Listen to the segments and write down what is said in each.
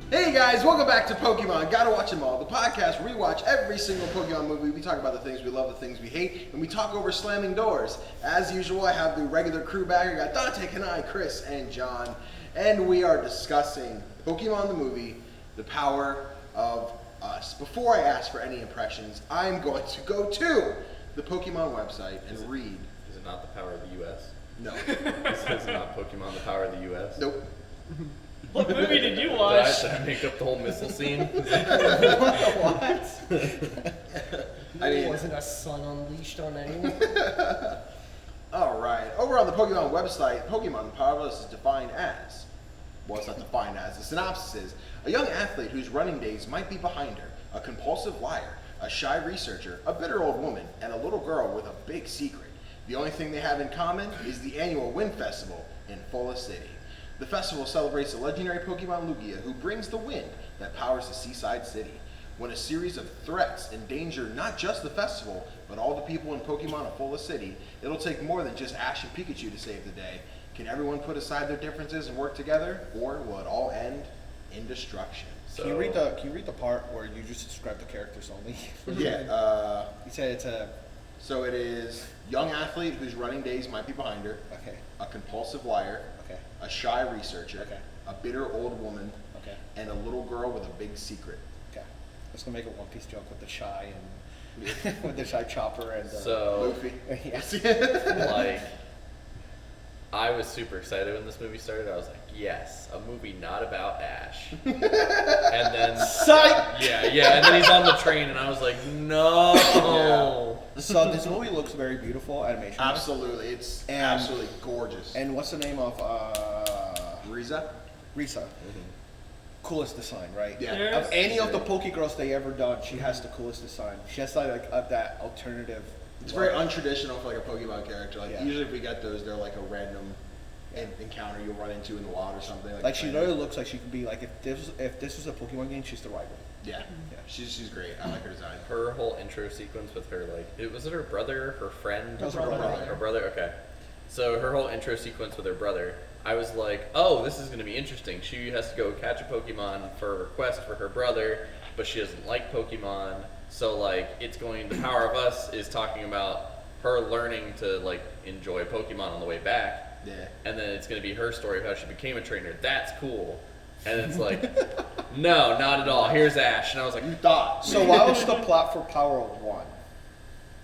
Hey guys, welcome back to Pokemon Gotta Watch Them All, the podcast where we watch every single Pokemon movie. We talk about the things we love, the things we hate, and we talk over slamming doors. As usual, I have the regular crew back. I got Dante, Kanai, Chris, and John, and we are discussing Pokemon the movie, The Power of Us. Before I ask for any impressions, I'm going to go to the Pokemon website and read. Is it not The Power of the U.S.? No. Is it not Pokemon The Power of the U.S.? Nope. What movie did you watch? Did I make up the whole missile scene? What? I mean, Wasn't a sun unleashed on anyone? Alright, over on the Pokemon website, Pokemon the Power of Us is defined as, well, it's not defined as, the synopsis is, a young athlete whose running days might be behind her, a compulsive liar, a shy researcher, a bitter old woman, and a little girl with a big secret. The only thing they have in common is the annual Wind Festival in Fulla City. The festival celebrates the legendary Pokemon Lugia, who brings the wind that powers the seaside city. When a series of threats endanger not just the festival, but all the people in Pokemon of Fulla City, it'll take more than just Ash and Pikachu to save the day. Can everyone put aside their differences and work together, or will it all end in destruction? So, Can you read the part where you just describe the characters only? Yeah, You said it's a... so it is young athlete whose running days might be behind her, Okay, a compulsive liar, okay, a shy researcher, Okay. a bitter old woman, okay, and a little girl with a big secret. okay. I was gonna make a One Piece joke with the shy and... with the shy chopper and... so Luffy. yes. like, I was super excited when this movie started. I was like, yes, a movie not about Ash. And then... Psych! Yeah, and then he's on the train, and I was like, no. So this movie looks very beautiful, animation. Absolutely, it's And- absolutely gorgeous. And what's the name of Riza? Risa? Coolest design, right? Yeah. There's- Of any of the Poke Girls they ever done, she has the coolest design. She has like that alternative. It's very untraditional for like a Pokemon character. Like Yeah. usually if we get those, they're like a random encounter you'll run into in the wild or something. Like she really looks like she could be like if this was a Pokemon game, she's the rival. Yeah, Yeah. she's great. I like her design. Her whole intro sequence with her, like, was it her brother, her friend? That was her brother. Her brother, okay. So her whole intro sequence with her brother, I was like, oh, this is going to be interesting. She has to go catch a Pokemon for a request for her brother, but she doesn't like Pokemon. So, like, the Power of Us is talking about her learning to, like, enjoy Pokemon on the way back. Yeah. And then it's going to be her story of how she became a trainer. That's cool. And it's like, no, not at all. Here's Ash. And I was like, You thought. So what was the plot for Power of One?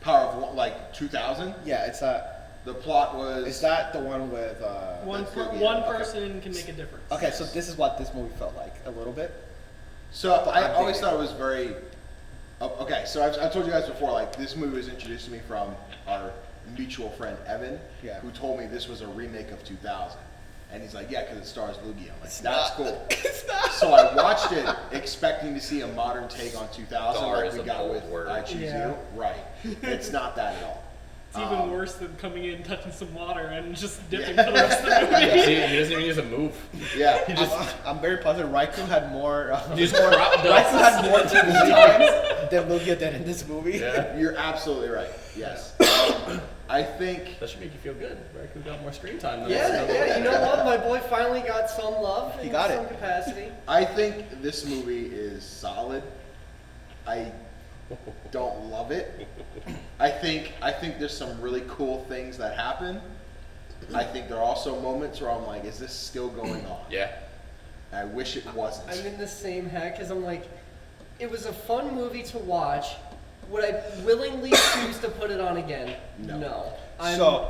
Power of One, like 2000? Yeah, it's that. The plot was... Is that the one with? One That's good, yeah. one Okay. person can make a difference. Okay, so this is what this movie felt like a little bit. So I I'm always thinking. thought it was very... Okay, so I've told you guys before, like, this movie was introduced to me from our mutual friend Evan, Yeah. who told me this was a remake of 2000. And he's like, yeah, because it stars Lugia. I'm like, It's that's not. cool. It's not. So I watched it expecting to see a modern take on 2000 Star like is we a got bold with word. I Choose Yeah. You. Right. It's not that at all. It's even worse than coming in, touching some water, and just dipping Yeah. for the rest of the movie. he doesn't even use a move. Yeah. He just, I'm very positive. Raikou had more. he just crop Raikou dusted. had more TV times than Lugia did in this movie. Yeah. You're absolutely right. Yes. I think... That should make you feel good. Raikou got more screen time than Yeah, you know what? My boy finally got some love He in got some it. capacity. I think this movie is solid. I don't love it. I think there's some really cool things that happen. I think there are also moments where I'm like, is this still going on? Yeah. I wish it wasn't. I'm in the same heck because I'm like, it was a fun movie to watch. Would I willingly choose to put it on again? No.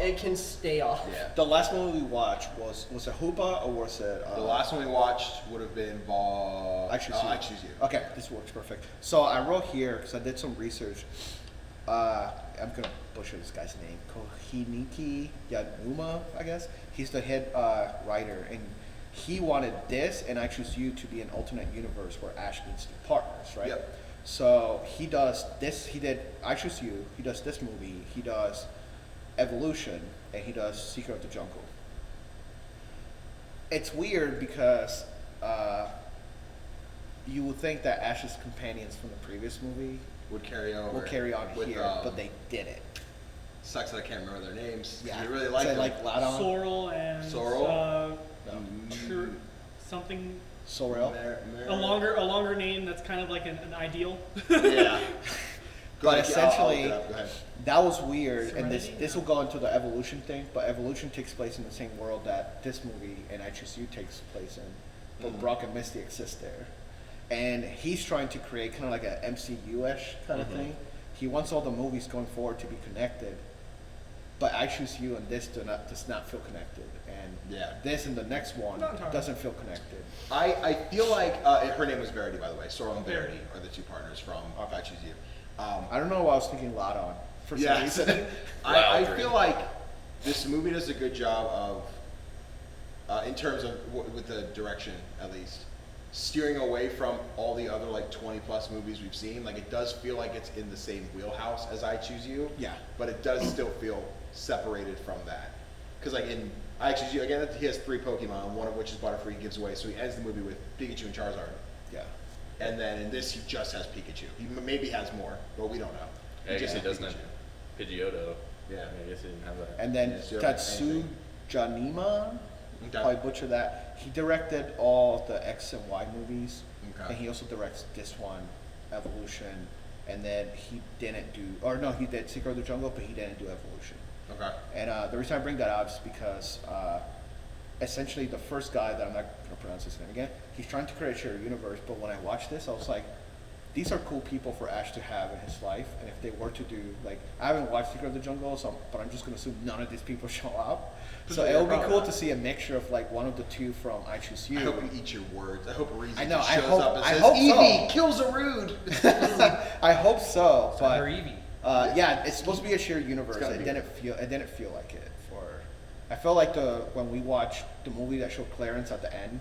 It can stay off. Yeah. The last movie we watched was it Hoopa or was it? The last one we watched would have been I Choose You. I Choose You. Okay, this works perfect. So I wrote here because I did some research. I'm gonna butcher this guy's name. Kohiniki Yanuma, I guess. He's the head writer, and he wanted this and I Choose You to be an alternate universe where Ash meets the partners, right? Yep. So he does this. He did I Choose You. He does this movie. He does Evolution, and he does Secret of the Jungle. It's weird because you would think that Ash's companions from the previous movie Would carry over. will carry on with, here, but they didn't. Sucks that I can't remember their names. Yeah, We really like so them. like Ladon. Sorrel and Sorrel? No. something Sorrel. A longer name that's kind of like an ideal. Yeah. Go But ahead, essentially, I'll look it up. Go ahead. that was weird, and Serenity? this will go into the evolution thing. But evolution takes place in the same world that this movie and I Choose You takes place in. But Brock and Misty exist there, and he's trying to create kind of like a MCU-ish kind of thing. He wants all the movies going forward to be connected, but I Choose You and this does not feel connected, and Yeah. this and the next one Not entirely. doesn't feel connected. I feel like her name was Verity, by the way. Sorrel and Verity are the two partners from I Choose You. I don't know why I was thinking Ladon for some Yeah, reason. I feel like this movie does a good job of, in terms of with the direction at least, steering away from all the other like 20 plus movies we've seen. Like it does feel like it's in the same wheelhouse as I Choose You. Yeah. But it does still feel separated from that. Because like in I Choose You, again, he has 3 Pokemon, one of which is Butterfree, he gives away. So he ends the movie with Pikachu and Charizard. Yeah. And then in this, he just has Pikachu. He maybe has more, but we don't know. I guess he has doesn't Pikachu. have Pidgeotto. Yeah. I guess he didn't have that. And then Yeah, so Tatsu Janima, Okay. probably butcher that. He directed all the X and Y movies, Okay. and he also directs this one, Evolution. And then he didn't do, or no, he did Secret of the Jungle, but he didn't do Evolution. Okay. And the reason I bring that up is because essentially the first guy that I'm not gonna pronounce his name again, he's trying to create a shared universe. But when I watched this, I was like, these are cool people for Ash to have in his life. And if they were to do, like, I haven't watched Secret of the Jungle, but I'm just gonna assume none of these people show up. So it would be cool to see a mixture of like one of the two from I Choose You. I hope you eat your words. I hope Reezy I know, just I shows hope- up and I says, hope so. Eevee kills a rude. I hope so, but Her Eevee. yeah, it's supposed to be a shared universe. gotta It be. didn't feel like it. I felt like when we watched the movie that showed Clarence at the end,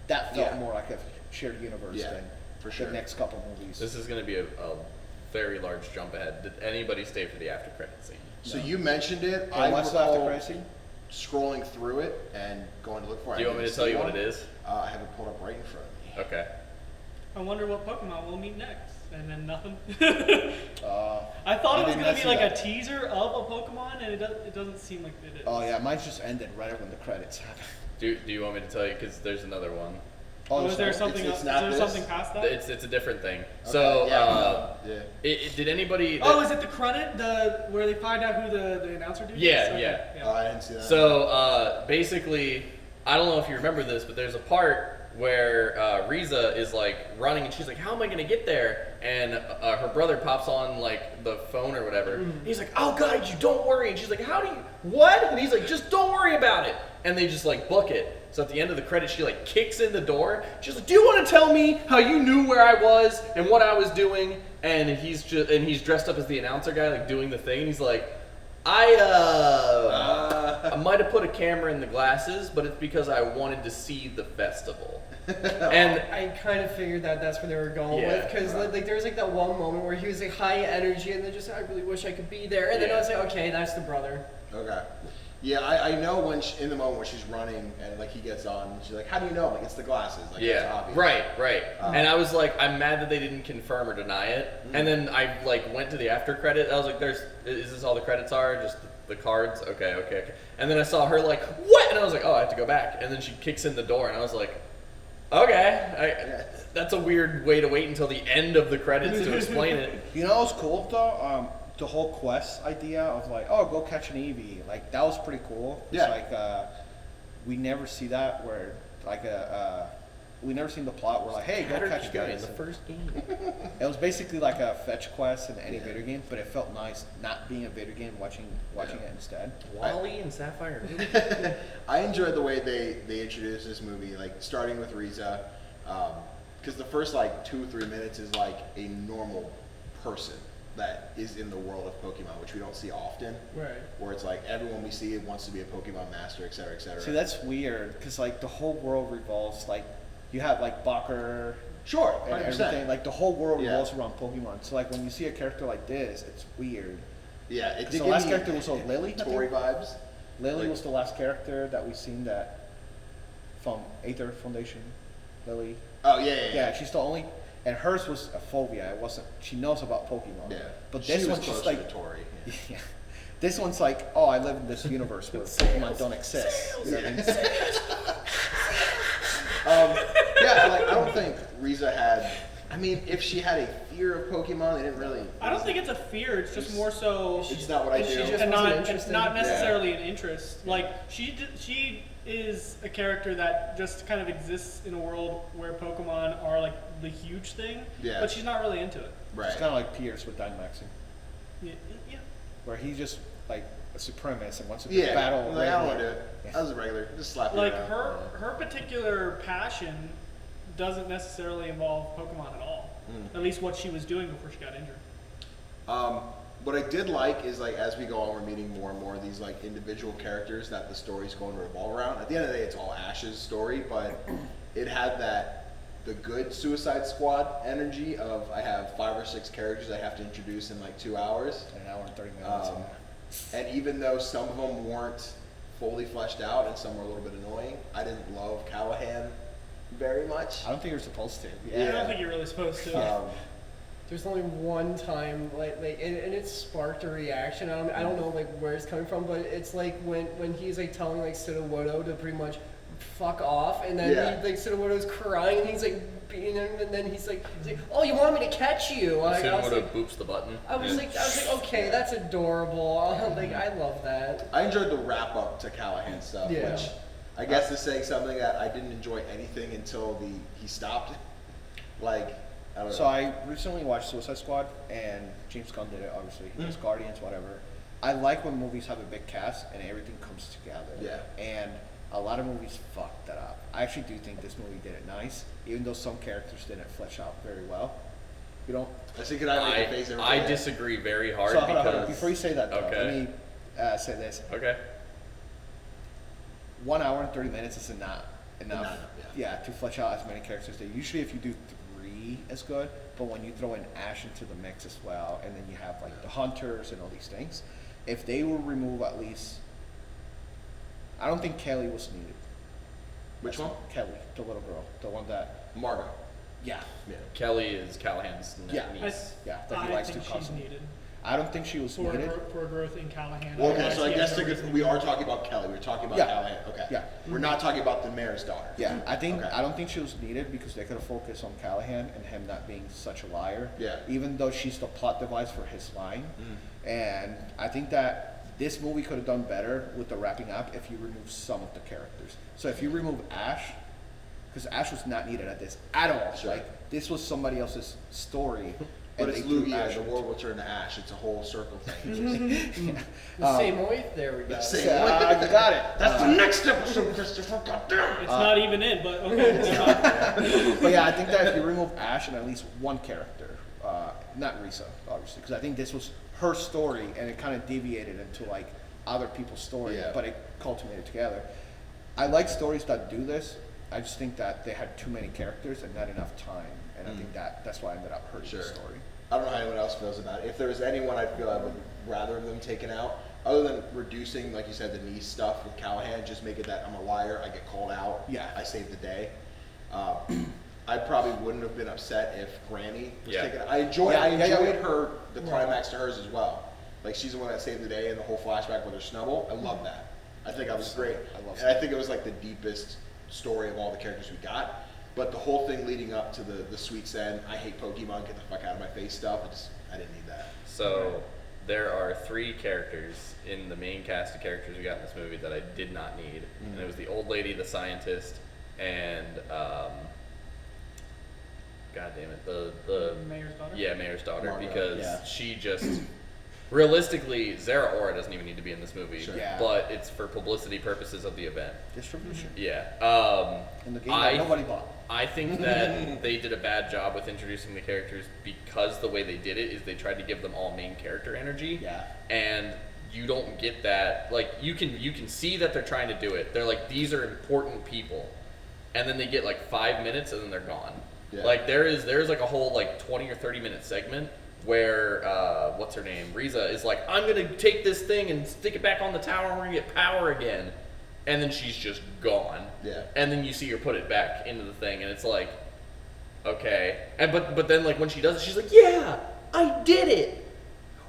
that felt Yeah. more like a shared universe Yeah, than for sure. the next couple movies. This is going to be a very large jump ahead. Did anybody stay for the after credit scene? So you mentioned it. I watched after recall credit scene. scrolling through it and going to look for it. Do you want me to tell you what it is? I have it pulled up right in front of me. Okay. I wonder what Pokemon we'll meet next. And then nothing. Uh, I thought it was did going not to be see like that. a teaser of a Pokemon, and it doesn't seem like it is. Oh yeah, mine just ended right when the credits happened. Do you want me to tell you? Because there's another one. Oh, is so- there something it's else? Is not there this? something past that? It's a different thing. Okay, So, yeah. did anybody? Oh, is it the credit? Where they find out who the announcer dude is? Yeah, Okay, yeah. Oh, I didn't see that. So basically, I don't know if you remember this, but there's a part where Riza is like running, and she's like, "How am I gonna get there?" And her brother pops on like the phone or whatever. He's like, "I'll guide you. Don't worry." And she's like, "How do you? What?" And he's like, "Just don't worry about it." And they just like book it. So at the end of the credits, she like kicks in the door. She's like, "Do you want to tell me how you knew where I was and what I was doing?" And he's he's dressed up as the announcer guy, like doing the thing. And he's like, I might have put a camera in the glasses, but it's because I wanted to see the festival. And I kind of figured that's where they were going Yeah, with, because like there was like that one moment where he was like high energy, and then just I really wish I could be there, and then I was like, okay, that's the brother. Okay. Yeah, I know when in the moment when she's running and like he gets on, she's like, "How do you know?" Like it's the glasses. Like it's yeah, obvious. right. And I was like, I'm mad that they didn't confirm or deny it. And then I like went to the after credit. I was like, is this all the credits are? Just the cards? Okay. And then I saw her like, what? And I was like, oh, I have to go back. And then she kicks in the door, and I was like, okay, that's a weird way to wait until the end of the credits to explain it. You know what's cool though? The whole quest idea of like, oh, go catch an Eevee, like that was pretty cool. It's Yeah. like we never see that where like we never seen the plot where like, hey, go catch guy in guys. the first game. It was basically like a fetch quest in any video game, but it felt nice not being a video game, watching it instead. Wally and Sapphire. I enjoyed the way they introduced this movie, like starting with Riza, because the first like 2-3 minutes is like a normal person that is in the world of Pokemon, which we don't see often. Right. Where it's like everyone we see wants to be a Pokemon master, et cetera, et cetera. See, that's weird because like the whole world revolves like you have like Bacher sure, and 100%. everything. Like the whole world Yeah. revolves around Pokemon. So like when you see a character like this, it's weird. Yeah, it 'Cause did the give last me character was Lily, I Tory think? vibes. Lily Like- was the last character that we seen that from Aether Foundation. Lily. Oh yeah. Yeah, she's the only, and hers was a phobia. It wasn't. She knows about Pokemon. Yeah. But She this was one's just closer like, to Tory. Yeah. yeah. This one's like, oh, I live in this universe where Pokemon don't exist. You know what I mean? Yeah, like I don't think Riza had. I mean, if she had a fear of Pokemon, they didn't really. I don't think it's a fear. It's just more so. It's not what I do. She just and wasn't not interested. not necessarily an interest. Like she is a character that just kind of exists in a world where Pokemon are like the huge thing. Yeah. But she's not really into it. Right. It's kind of like Pierce with Dynamaxing, Yeah. where he's just like a supremacist and wants to Yeah. battle. Like, I don't want to do regular. it. Yeah. That was a regular. Just slap it Like around. her particular passion doesn't necessarily involve Pokemon at all. At least what she was doing before she got injured. What I did like is like as we go on, we're meeting more and more of these like individual characters that the story's going to revolve around. At the end of the day, it's all Ash's story, but it had the good Suicide Squad energy of I have 5 or 6 characters I have to introduce in like 2 hours. An hour and 30 minutes. And even though some of them weren't fully fleshed out and some were a little bit annoying, I didn't love Callahan very much. I don't think you're supposed to. I Yeah. don't think you're really supposed to. There's only one time, and it sparked a reaction. I don't know like where it's coming from, but it's like when he's like telling like Sudowoodo to pretty much fuck off, and then Yeah. he, like Sudowoodo's crying, and he's like beating him, and then he's like, "Oh, you want me to catch you?" Like, I was Sudowoodo like, boops the button. I was like, okay, that's adorable. Like, I love that. I enjoyed the wrap up to Callahan stuff, Yeah. which I guess is saying something that I didn't enjoy anything until he stopped. Like, I don't know. So I recently watched Suicide Squad, and James Gunn did it. Obviously, he was Guardians, whatever. I like when movies have a big cast and everything comes together. Yeah. And a lot of movies fuck that up. I actually do think this movie did it nice, even though some characters didn't flesh out very well. You don't. I think I make a face every I day. disagree very hard So hold on, because hold on. Before you say that, though, Okay. let me say this. Okay. 1 hour and 30 minutes is not enough. Not enough, Yeah, to flesh out as many characters. Usually, if you do 3, it's good. But when you throw in Ash into the mix as well, and then you have like the hunters and all these things, if they will remove at least, I don't think Kelly was needed. Which one? Kelly, the little girl, the one that. Margo. Yeah, Yeah. Kelly is Callahan's Yeah. niece. yeah, that he I likes to think she's constantly. needed I don't think she was for needed. for growth in Callahan. Well, okay, Otherwise, so I he guess has no reason to we be are there. talking about Kelly. We're talking about Yeah. Callahan. Okay. Yeah. We're not talking about the mayor's daughter. Yeah, I think Okay. I don't think she was needed because they could have focused on Callahan and him not being such a liar. Yeah. Even though she's the plot device for his line, and I think that this movie could have done better with the wrapping up if you remove some of the characters. So if you remove Ash, because Ash was not needed at this at all. Sure. Like this was somebody else's story. But and it's they threw Lugia, Ash the into world will turn to ash. It's a whole circle thing. The same way. There we go. Same. it. You got it. That's the next episode, Christopher. Goddamn. It's not even in, but okay. But yeah, I think that if you remove Ash and at least one character, not Risa, obviously, because I think this was her story and it kind of deviated into like other people's story, Yeah. but it culminated together. I like stories that do this. I just think that they had too many characters and not enough time, and I think that's why I ended up hurting Sure. the story. I don't know how anyone else feels about it. If there was anyone I feel I would rather them taken out, other than reducing, like you said, the niece stuff with Callahan, just make it that I'm a liar, I get called out, Yeah. I save the day. I probably wouldn't have been upset if Granny was Yeah. taken out. I enjoyed Yeah. her, the climax to hers as well. Like she's the one that saved the day and the whole flashback with her Snubble. I love that. I think that was great. I love and I think it was like the deepest story of all the characters we got. But the whole thing leading up to the Sweet End, I hate Pokemon, get the fuck out of my face stuff, I didn't need that. So there are 3 characters in the main cast of characters we got in this movie that I did not need, and it was the old lady, the scientist, and God damn it, the Mayor's daughter. Yeah, Mayor's daughter, Margo, because yeah. she just realistically, Zeraora doesn't even need to be in this movie, Sure. Yeah. but it's for publicity purposes of the event. Distribution. Yeah. In the game that nobody bought. I think that they did a bad job with introducing the characters because the way they did it is they tried to give them all main character energy. Yeah. And you don't get that. Like you can see that they're trying to do it. They're like, these are important people, and then they get like 5 minutes and then they're gone. Yeah. Like there's like a whole like 20 or 30 minute segment where what's her name, Riza, is like, I'm gonna take this thing and stick it back on the tower and we're gonna get power again, and then she's just gone. Yeah. And then you see her put it back into the thing, and it's like, okay. And but then like when she does it, she's like, yeah, I did it.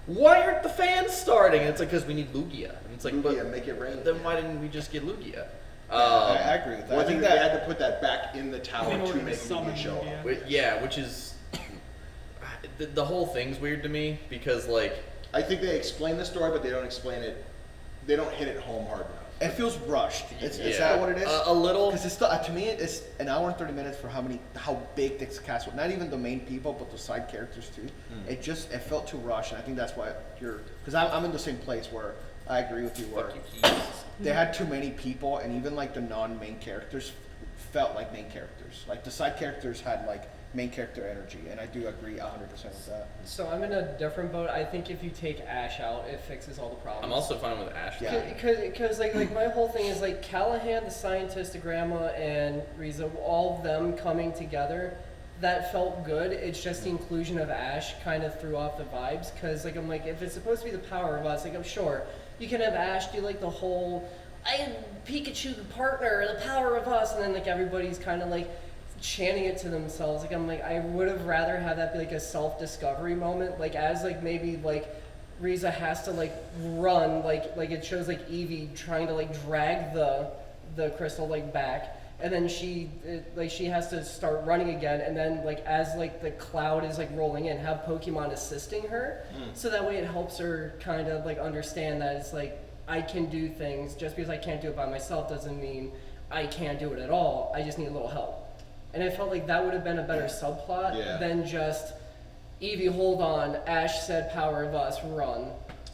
Why aren't the fans starting? And it's like, because we need Lugia. And it's like, Lugia, but make it rain. then why didn't we just get Lugia? I agree with that. Well, I think they that had to put that back in the tower In order to to make summon Lugia show up. Lugia. Which is the whole thing's weird to me because like I think they explain the story, but they don't explain it. They don't hit it home hard enough. it feels rushed. Is Yeah. that what it is? A little. Because it's to me, it's an hour and 30 minutes for how big this cast was. Not even the main people, but the side characters too. It felt too rushed, and I think that's why because I'm in the same place where I agree with you. Where Fuck you, Keys. they had too many people, and even like the non-main characters felt like main characters. Like the side characters had like main character energy, and I do agree 100% with that. So I'm in a different boat. I think if you take Ash out, it fixes all the problems. I'm also fine with Ash. Yeah. Because like my whole thing is like Callahan, the scientist, the grandma, and Riza, all of them coming together, that felt good. It's just the inclusion of Ash kind of threw off the vibes. Because like I'm like, if it's supposed to be the power of us, like I'm sure you can have Ash do like the whole Pikachu partner, the power of us, and then like everybody's kind of like chanting it to themselves. Like I'm like, I would have rather had that be like a self-discovery moment, like as like maybe like Riza has to like run, like it shows like Eevee trying to like drag the crystal like back, and then she has to start running again, and then like as like the cloud is like rolling in, have Pokemon assisting her, so that way it helps her kind of like understand that it's like I can do things. Just because I can't do it by myself doesn't mean I can't do it at all. I just need a little help. And I felt like that would have been a better subplot than just Eevee, hold on, Ash said power of us, run.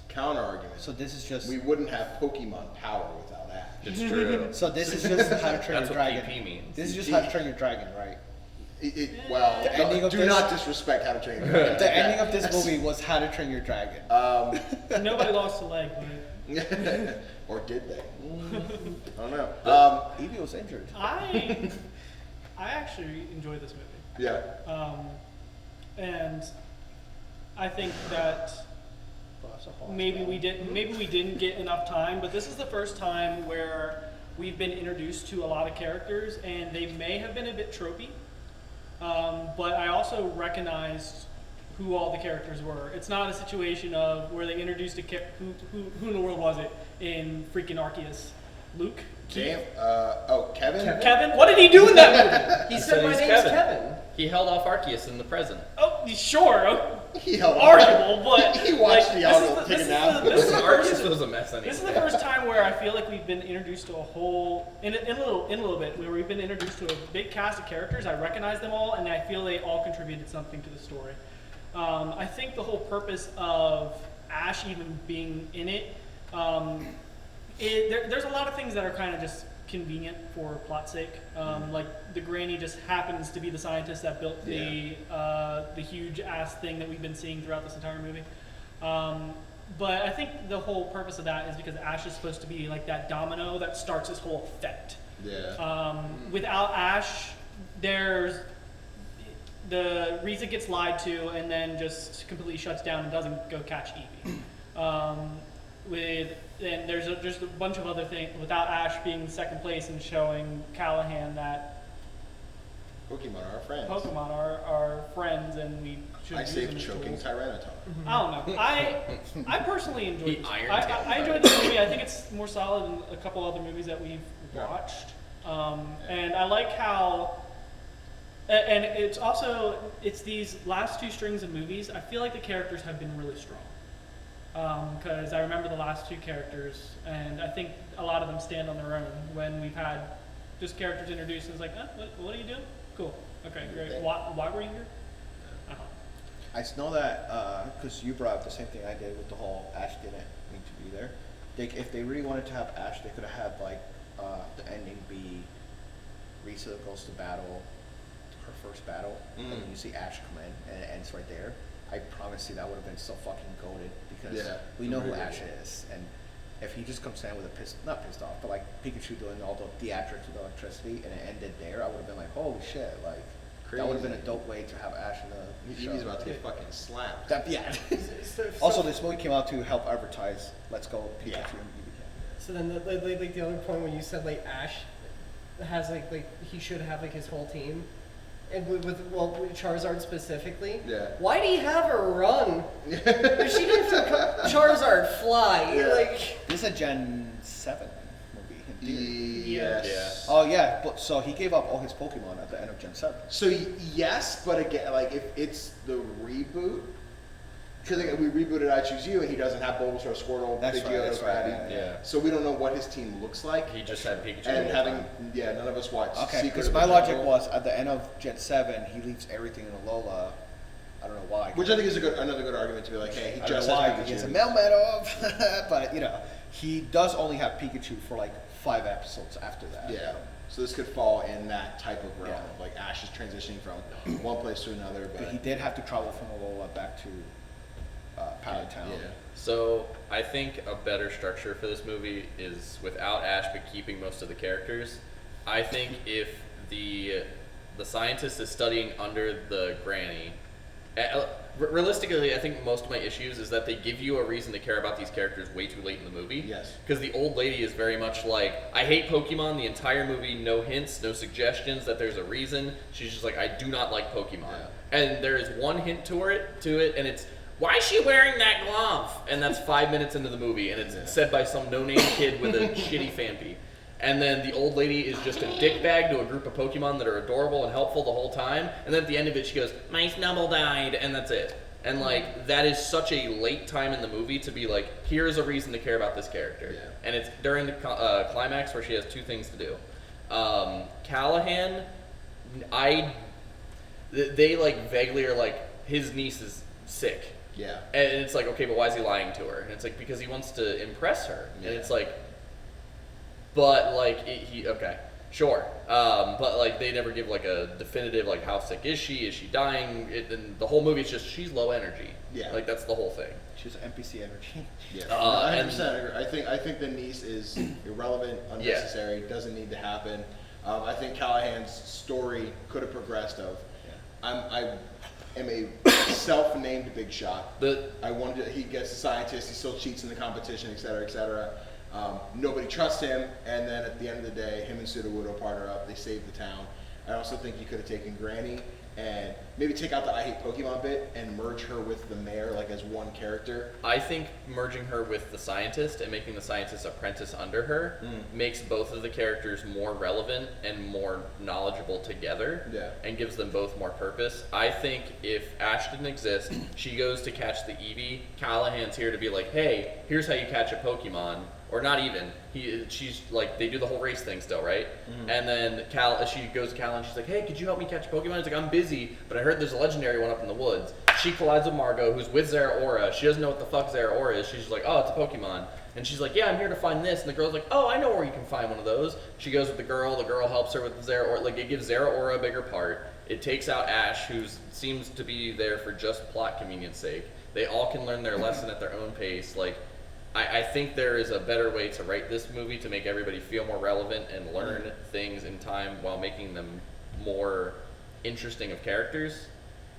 Counter argument. So this is just We wouldn't have Pokemon power without Ash. It's true. so this is just how to train That's your what dragon. PP means. This is just how to train your dragon, right? Well, The ending of do this- not disrespect How to Train Your Dragon. The ending of this movie was how to train your dragon. Nobody lost a leg, but Or did they? I don't know. Eevee was injured. I actually enjoyed this movie. Yeah. And I think that maybe we didn't get enough time, but this is the first time where we've been introduced to a lot of characters, and they may have been a bit tropey, but I also recognized who all the characters were. It's not a situation of where they introduced who in the world was it in freaking Arceus? Luke? Damn. Kevin? Kevin? What did he do in that movie? He said my he's name's Kevin. He held off Arceus in the present. Oh, sure. Oh, He held arguable, but he watched like, the audio take a nap. This is the Arceus first. was a mess anyway. This is the first time where I feel like we've been introduced to a whole, in a little bit, where we've been introduced to a big cast of characters. I recognize them all, and I feel they all contributed something to the story. I think the whole purpose of Ash even being in it, there's a lot of things that are kind of just convenient for plot's sake. Like the granny just happens to be the scientist that built the huge ass thing that we've been seeing throughout this entire movie. But I think the whole purpose of that is because Ash is supposed to be like that domino that starts this whole effect. Yeah. Without Ash, there's the Riza gets lied to and then just completely shuts down and doesn't go catch Eevee. And there's just a bunch of other things without Ash being second place and showing Callahan that Pokemon are our friends. Pokemon are friends and we should I use saved them as choking tools. Tyranitar. I don't know. I personally enjoyed He this. ironed I him. enjoyed this movie. I think it's more solid than a couple other movies that we've watched. And I like how, and it's these last two strings of movies. I feel like the characters have been really strong. Because I remember the last two characters, and I think a lot of them stand on their own when we've had just characters introduced. And it's like, what are you doing? Cool. Okay, great. Why were you here? I know that because you brought up the same thing I did with the whole Ash didn't need to be there. If they really wanted to have Ash, they could have had like the ending be Risa goes to battle, her first battle, and then you see Ash come in, and it ends right there. I promise you that would have been so fucking goated because we know who Ash is, and if he just comes in with not pissed off, but like Pikachu doing all the theatrics with electricity, and it ended there, I would have been like, holy shit, like that would have been a dope way to have Ash in the show. Eevee's about to get fucking slapped. Also, this movie came out to help advertise Let's Go Pikachu and Eevee. So then the other point when you said like Ash has like he should have like his whole team. And with Charizard specifically, why do you have her run? If she didn't Charizard fly, like This is a Gen 7 movie. end. Yes. Oh yeah, but so he gave up all his Pokemon at the end of Gen 7. So yes, but again, like if it's the reboot, because we rebooted I Choose You, and he doesn't have Bulbasaur, Squirtle, That's Pidgeotto, right, that's right, Scrabby. yeah. So we don't know what his team looks like. He just had Pikachu. And the whole having, time. none of us watched. Okay, Secret because of my the logic Jungle, was at the end of Gen 7, he leaves everything in Alola. I don't know why. which I think is another good argument to be like, hey, he I don't just know why. has He has a Pikachu. Melmetal, but you know, he does only have Pikachu for like 5 episodes after that. Yeah. So this could fall in that type of realm. Yeah. Like Ash is transitioning from one place to another, But but he did have to travel from Alola back to Pallet Town. yeah. So I think a better structure for this movie is without Ash but keeping most of the characters. I think if the scientist is studying under the granny, realistically, I think most of my issues is that they give you a reason to care about these characters way too late in the movie. Yes. Because the old lady is very much like, I hate Pokemon. The entire movie, no hints, no suggestions that there's a reason. She's just like, I do not like Pokemon. Yeah. And there is one hint to it, and it's, why is she wearing that glove? And that's 5 minutes into the movie, and it's said by some no-name kid with a shitty fanpy. And then the old lady is just a dickbag to a group of Pokemon that are adorable and helpful the whole time. And then at the end of it, she goes, my Snubble died, and that's it. And like, that is such a late time in the movie to be like, here's a reason to care about this character. Yeah. And it's during the climax where she has 2 things to do. Callahan, they like vaguely are like, his niece is sick. Yeah. And it's like, okay, but why is he lying to her? And it's like, because he wants to impress her. Yeah. And it's like, but like, okay, sure. But like, they never give like a definitive, like, how sick is she? Is she dying? And the whole movie is just, she's low energy. Yeah. Like, that's the whole thing. She's NPC energy. Yeah, And- 100% agree. I think the niece is irrelevant, unnecessary, doesn't need to happen. I think Callahan's story could have progressed. I am a self-named big shot. He gets the scientist, he still cheats in the competition, et cetera, et cetera. Nobody trusts him, and then at the end of the day, him and Sudowoodo partner up, they save the town. I also think you could have taken Granny and maybe take out the I hate Pokemon bit and merge her with the mayor, like as one character. I think merging her with the scientist and making the scientist apprentice under her makes both of the characters more relevant and more knowledgeable together. Yeah. And gives them both more purpose. I think if Ash didn't exist, she goes to catch the Eevee. Callahan's here to be like, hey, here's how you catch a Pokemon. Or not even. She's like, they do the whole race thing still, right? And then she goes to Cal and she's like, hey, could you help me catch a Pokemon? He's like, I'm busy, but I heard there's a legendary one up in the woods. She collides with Margot, who's with Zeraora. She doesn't know what the fuck Zeraora is. She's just like, oh, it's a Pokemon. And she's like, yeah, I'm here to find this. And the girl's like, oh, I know where you can find one of those. She goes with the girl helps her with the Zeraora. Like, it gives Zeraora a bigger part. It takes out Ash, who seems to be there for just plot convenience sake. They all can learn their lesson at their own pace. Like, I think there is a better way to write this movie to make everybody feel more relevant and learn things in time while making them more interesting of characters.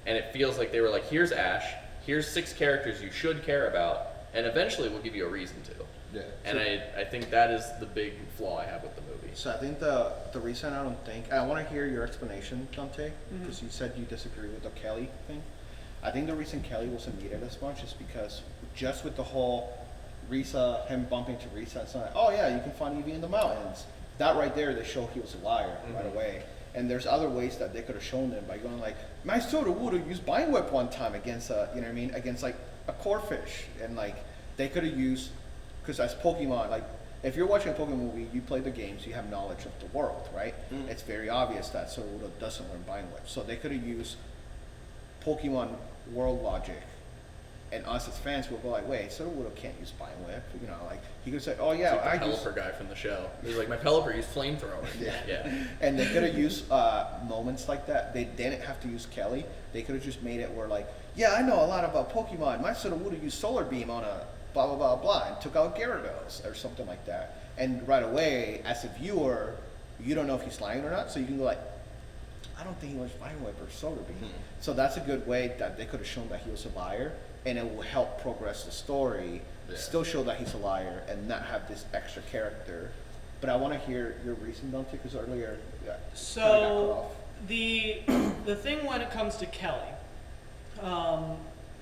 And it feels like they were like, here's Ash, here's 6 characters you should care about, and eventually we'll give you a reason to. Yeah. And I think that is the big flaw I have with the movie. So I think the reason I don't think, I want to hear your explanation, Dante, because you said you disagree with the Kelly thing. I think the reason Kelly wasn't needed as much is because just with the whole Risa, him bumping to Risa and saying, oh yeah, you can find Eevee in the mountains. That right there, they show he was a liar right away. And there's other ways that they could have shown them by going like, my Sudowoodo used Bind Whip one time against against like a Corphish. And like, they could have used, because as Pokemon, like, if you're watching a Pokemon movie, you play the games, you have knowledge of the world, right? It's very obvious that Sudowoodo doesn't learn Bind Whip. So they could have used Pokemon world logic. And us as fans will go like, wait, Sudowoodo can't use Bind Whip. You know, like, he could say, oh yeah, It's like I the use... Pelipper guy from the show. He's like, my Pelipper used Flamethrower. Yeah. And they could have used moments like that. They didn't have to use Kelly. They could have just made it where like, yeah, I know a lot about Pokemon. My Sudowoodo used Solar Beam on a blah, blah, blah, blah, and took out Gyarados or something like that. And right away, as a viewer, you don't know if he's lying or not, so you can go like, I don't think he was Bind Whip or Solar Beam. So that's a good way that they could have shown that he was a liar, and it will help progress the story, still show that he's a liar, and not have this extra character. But I want to hear your reason, Dante, because earlier, kinda got cut So off. the thing when it comes to Kelly,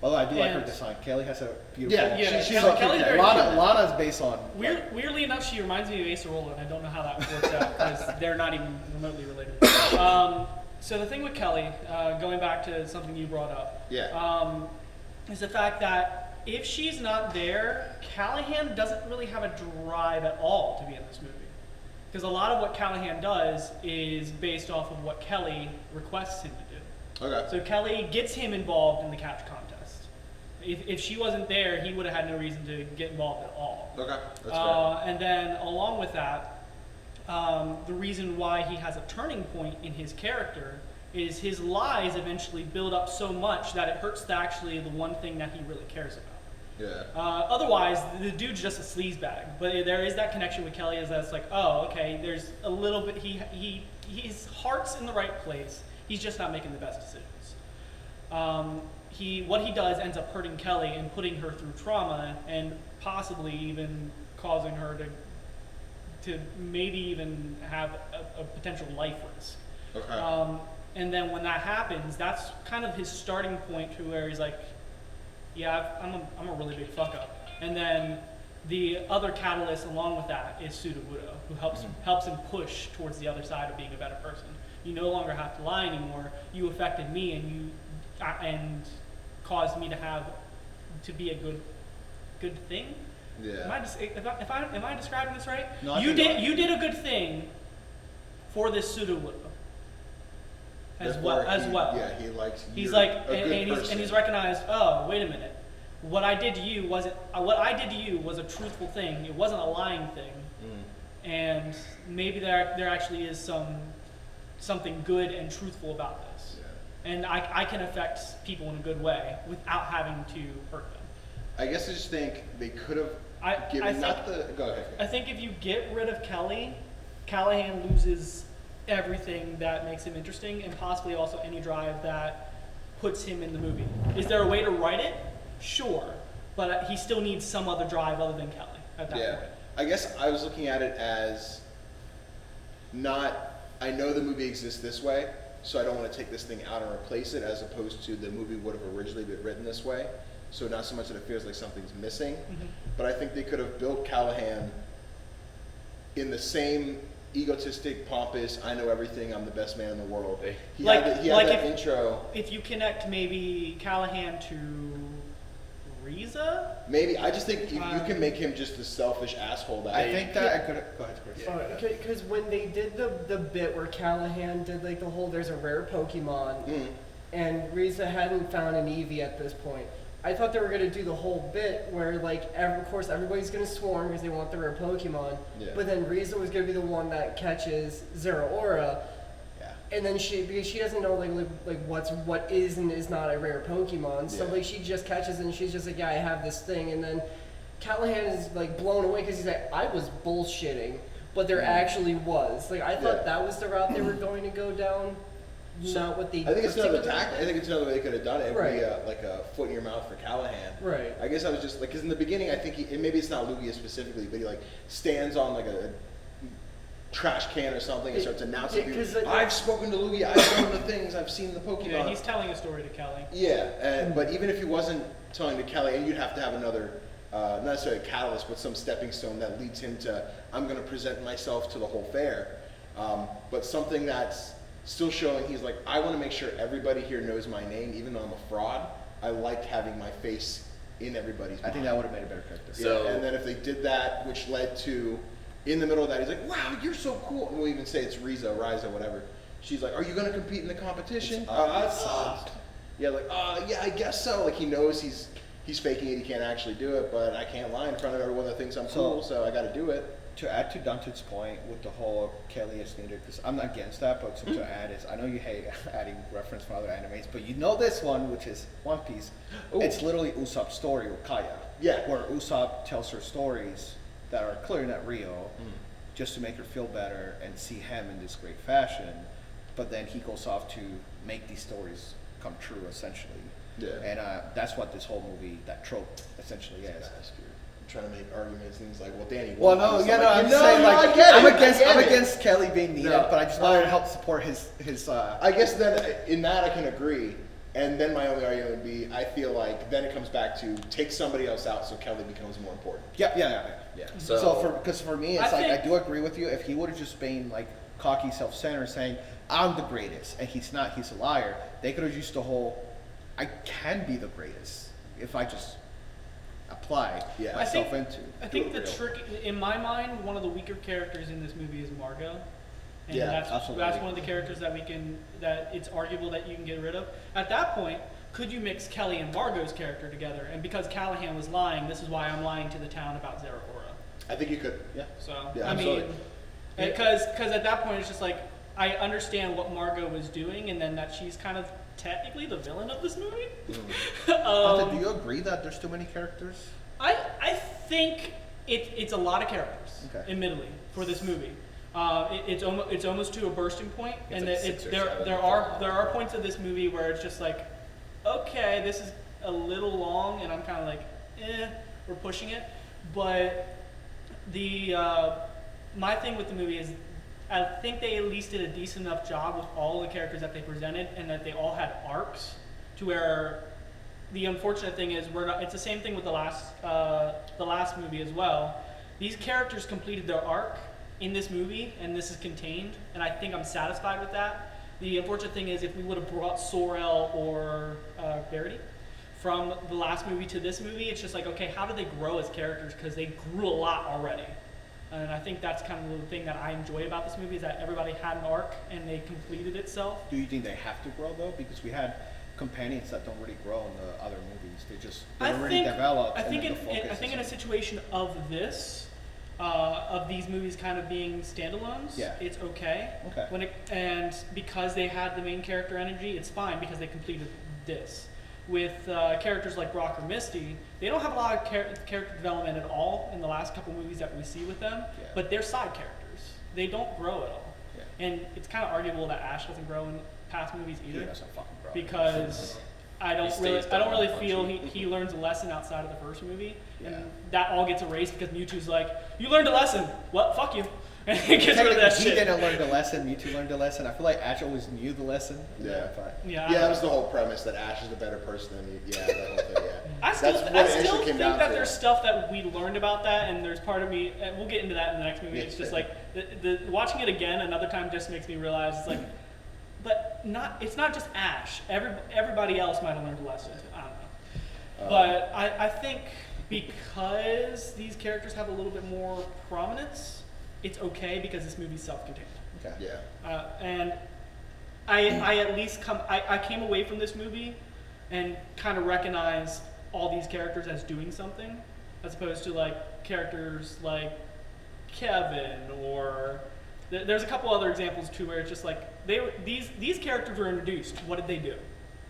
Although I do like her And- design. Kelly has a beautiful. Yeah, she's Kelly's very Lana's based on. Weirdly enough, she reminds me of Zeraora, and I don't know how that works out because they're not even remotely related. So the thing with Kelly, going back to something you brought up, is the fact that if she's not there, Callahan doesn't really have a drive at all to be in this movie. Because a lot of what Callahan does is based off of what Kelly requests him to do. Okay. So Kelly gets him involved in the catch contest. If she wasn't there, he would have had no reason to get involved at all. Okay. That's fair. And then along with that, the reason why he has a turning point in his character is his lies eventually build up so much that it hurts the one thing that he really cares about. Yeah. Otherwise, the dude's just a sleazebag. But there is that connection with Kelly, is that's like, oh, okay, there's a little bit, his heart's in the right place. He's just not making the best decisions. What he does ends up hurting Kelly and putting her through trauma and possibly even causing her to maybe even have a potential life risk. Okay. And then when that happens, that's kind of his starting point to where he's like, yeah, I'm a really big fuck up. And then the other catalyst along with that is Sudowoodo, who helps him push towards the other side of being a better person. You no longer have to lie anymore. You affected me, and caused me to be a good thing. Yeah. Am I describing this right? No, I you think did a good thing for this Sudowoodo. As well. Yeah, he likes. He's you're like, a good person. and he's recognized. Oh, wait a minute. What I did to you was a truthful thing. It wasn't a lying thing. And maybe there actually is something good and truthful about this. Yeah. And I can affect people in a good way without having to hurt them. I guess I just think they could have Go ahead. I think if you get rid of Kelly, Callahan loses everything that makes him interesting, and possibly also any drive that puts him in the movie. Is there a way to write it? Sure, but he still needs some other drive other than Kelly at that point. I guess I was looking at it as I know the movie exists this way, so I don't want to take this thing out and replace it, as opposed to the movie would have originally been written this way. So not so much that it feels like something's missing, but I think they could have built Callahan in the same egotistic, pompous, I know everything, I'm the best man in the world. He had that intro. If you connect maybe Callahan to Riza? Maybe, I just think you can make him just a selfish asshole. I think that I could. Go ahead, Chris. Because when they did the bit where Callahan did like the whole there's a rare Pokemon, and Riza hadn't found an Eevee at this point, I thought they were going to do the whole bit where, like, of course, everybody's going to swarm because they want the rare Pokemon. Yeah. But then Riza was going to be the one that catches Zeraora. Yeah. And then because she doesn't know, like what is and is not a rare Pokemon. So, Yeah. like, she just catches it and she's just like, yeah, I have this thing. And then Callahan is, like, blown away because he's like, I was bullshitting. But there actually was. Like, I thought that was the route they were going to go down. Not what they. I think it's another particularly tact. I think it's another way they could have done it. It'd Right. be like a foot in your mouth for Callahan. Right. I guess I was just like, because in the beginning, I think maybe it's not Lugia specifically, but he like stands on like a trash can or something and starts announcing, I've spoken to Lugia, I've known the things, I've seen the Pokemon. Yeah, he's telling a story to Kelly. Yeah, but even if he wasn't telling to Kelly, and you'd have to have another, not necessarily a catalyst, but some stepping stone that leads him to, I'm going to present myself to the whole fair. But something that's still showing he's like, I want to make sure everybody here knows my name, even though I'm a fraud. I like having my face in everybody's mind. I think that would have made a better character. So- And then if they did that, which led to, in the middle of that, he's like, wow, you're so cool. And we'll even say it's Riza, whatever. She's like, are you going to compete in the competition? Yeah, like, yeah, I guess so. Like, he knows he's faking it, he can't actually do it, but I can't lie in front of everyone that thinks I'm cool, so I got to do it. To add to Dante's point with the whole Kelly as needed, because I'm not against that, but something to add is, I know you hate adding reference from other animes, but you know this one, which is One Piece. Ooh. It's literally Usopp's story with Kaya. Yeah. Where Usopp tells her stories that are clearly not real, just to make her feel better and see him in this great fashion. But then he goes off to make these stories come true, essentially. Yeah. And that's what this whole movie, that trope, essentially is. Trying to make arguments, and he's like, well, Danny. Well, won. no, He's yeah, like, no, I'm no, saying no, like I get it, I'm I get it. against Kelly being needed, No. but I just wanted to help support his. I guess then in that I can agree, And then my only argument would be, I feel like then it comes back to take somebody else out so Kelly becomes more important. Yeah. So, Because for me, it's I do agree with you. If he would have just been like cocky, self-centered, saying I'm the greatest, and he's not, he's a liar, they could have used the whole I can be the greatest if I just apply myself into. I think the trick, in my mind, one of the weaker characters in this movie is Margot. And that's one of the characters that it's arguable that you can get rid of. At that point, could you mix Kelly and Margot's character together? And because Callahan was lying, this is why I'm lying to the town about Zeraora. I think you could, yeah. So, yeah, I mean, because at that point it's just like, I understand what Margot was doing, and then that she's kind of technically the villain of this movie. Do you agree that there's too many characters? I think it's a lot of characters, admittedly, for this movie. It's almost to a bursting point, and there are points of this movie where it's just like, okay, this is a little long, and I'm kind of like, we're pushing it. But my thing with the movie is, I think they at least did a decent enough job with all the characters that they presented, and that they all had arcs. To where the unfortunate thing is, it's the same thing with the last movie as well. These characters completed their arc in this movie, and this is contained, and I think I'm satisfied with that. The unfortunate thing is, if we would have brought Sorel or Verity from the last movie to this movie, it's just like, okay, how did they grow as characters? Because they grew a lot already. And I think that's kind of the thing that I enjoy about this movie, is that everybody had an arc and they completed itself. Do you think they have to grow though? Because we had companions that don't really grow in the other movies. They already developed. I think in a situation of this, of these movies kind of being standalones, it's okay. And because they had the main character energy, it's fine because they completed this. With characters like Brock or Misty, they don't have a lot of character development at all in the last couple movies that we see with them, but they're side characters. They don't grow at all. And it's kind of arguable that Ash doesn't grow in past movies either, because I don't really feel he learns a lesson outside of the first movie, and that all gets erased because Mewtwo's like, you learned a lesson. What? Fuck you. And he gets rid of that shit. He didn't learn the lesson. Mewtwo learned the lesson. I feel like Ash always knew the lesson. That was the whole premise, that Ash is a better person than me. Yeah, that whole thing. Yeah. I still think that there's stuff that we learned about that, and there's part of me, and we'll get into that in the next movie. It's just like the watching it again another time just makes me realize it's like, but it's not just Ash. Everybody else might have learned a lesson. I don't know. But I think because these characters have a little bit more prominence, it's okay because this movie's self-contained. And I at least I came away from this movie and kind of recognized all these characters as doing something, as opposed to like characters like Kevin, or there's a couple other examples too where it's just like these characters were introduced. What did they do?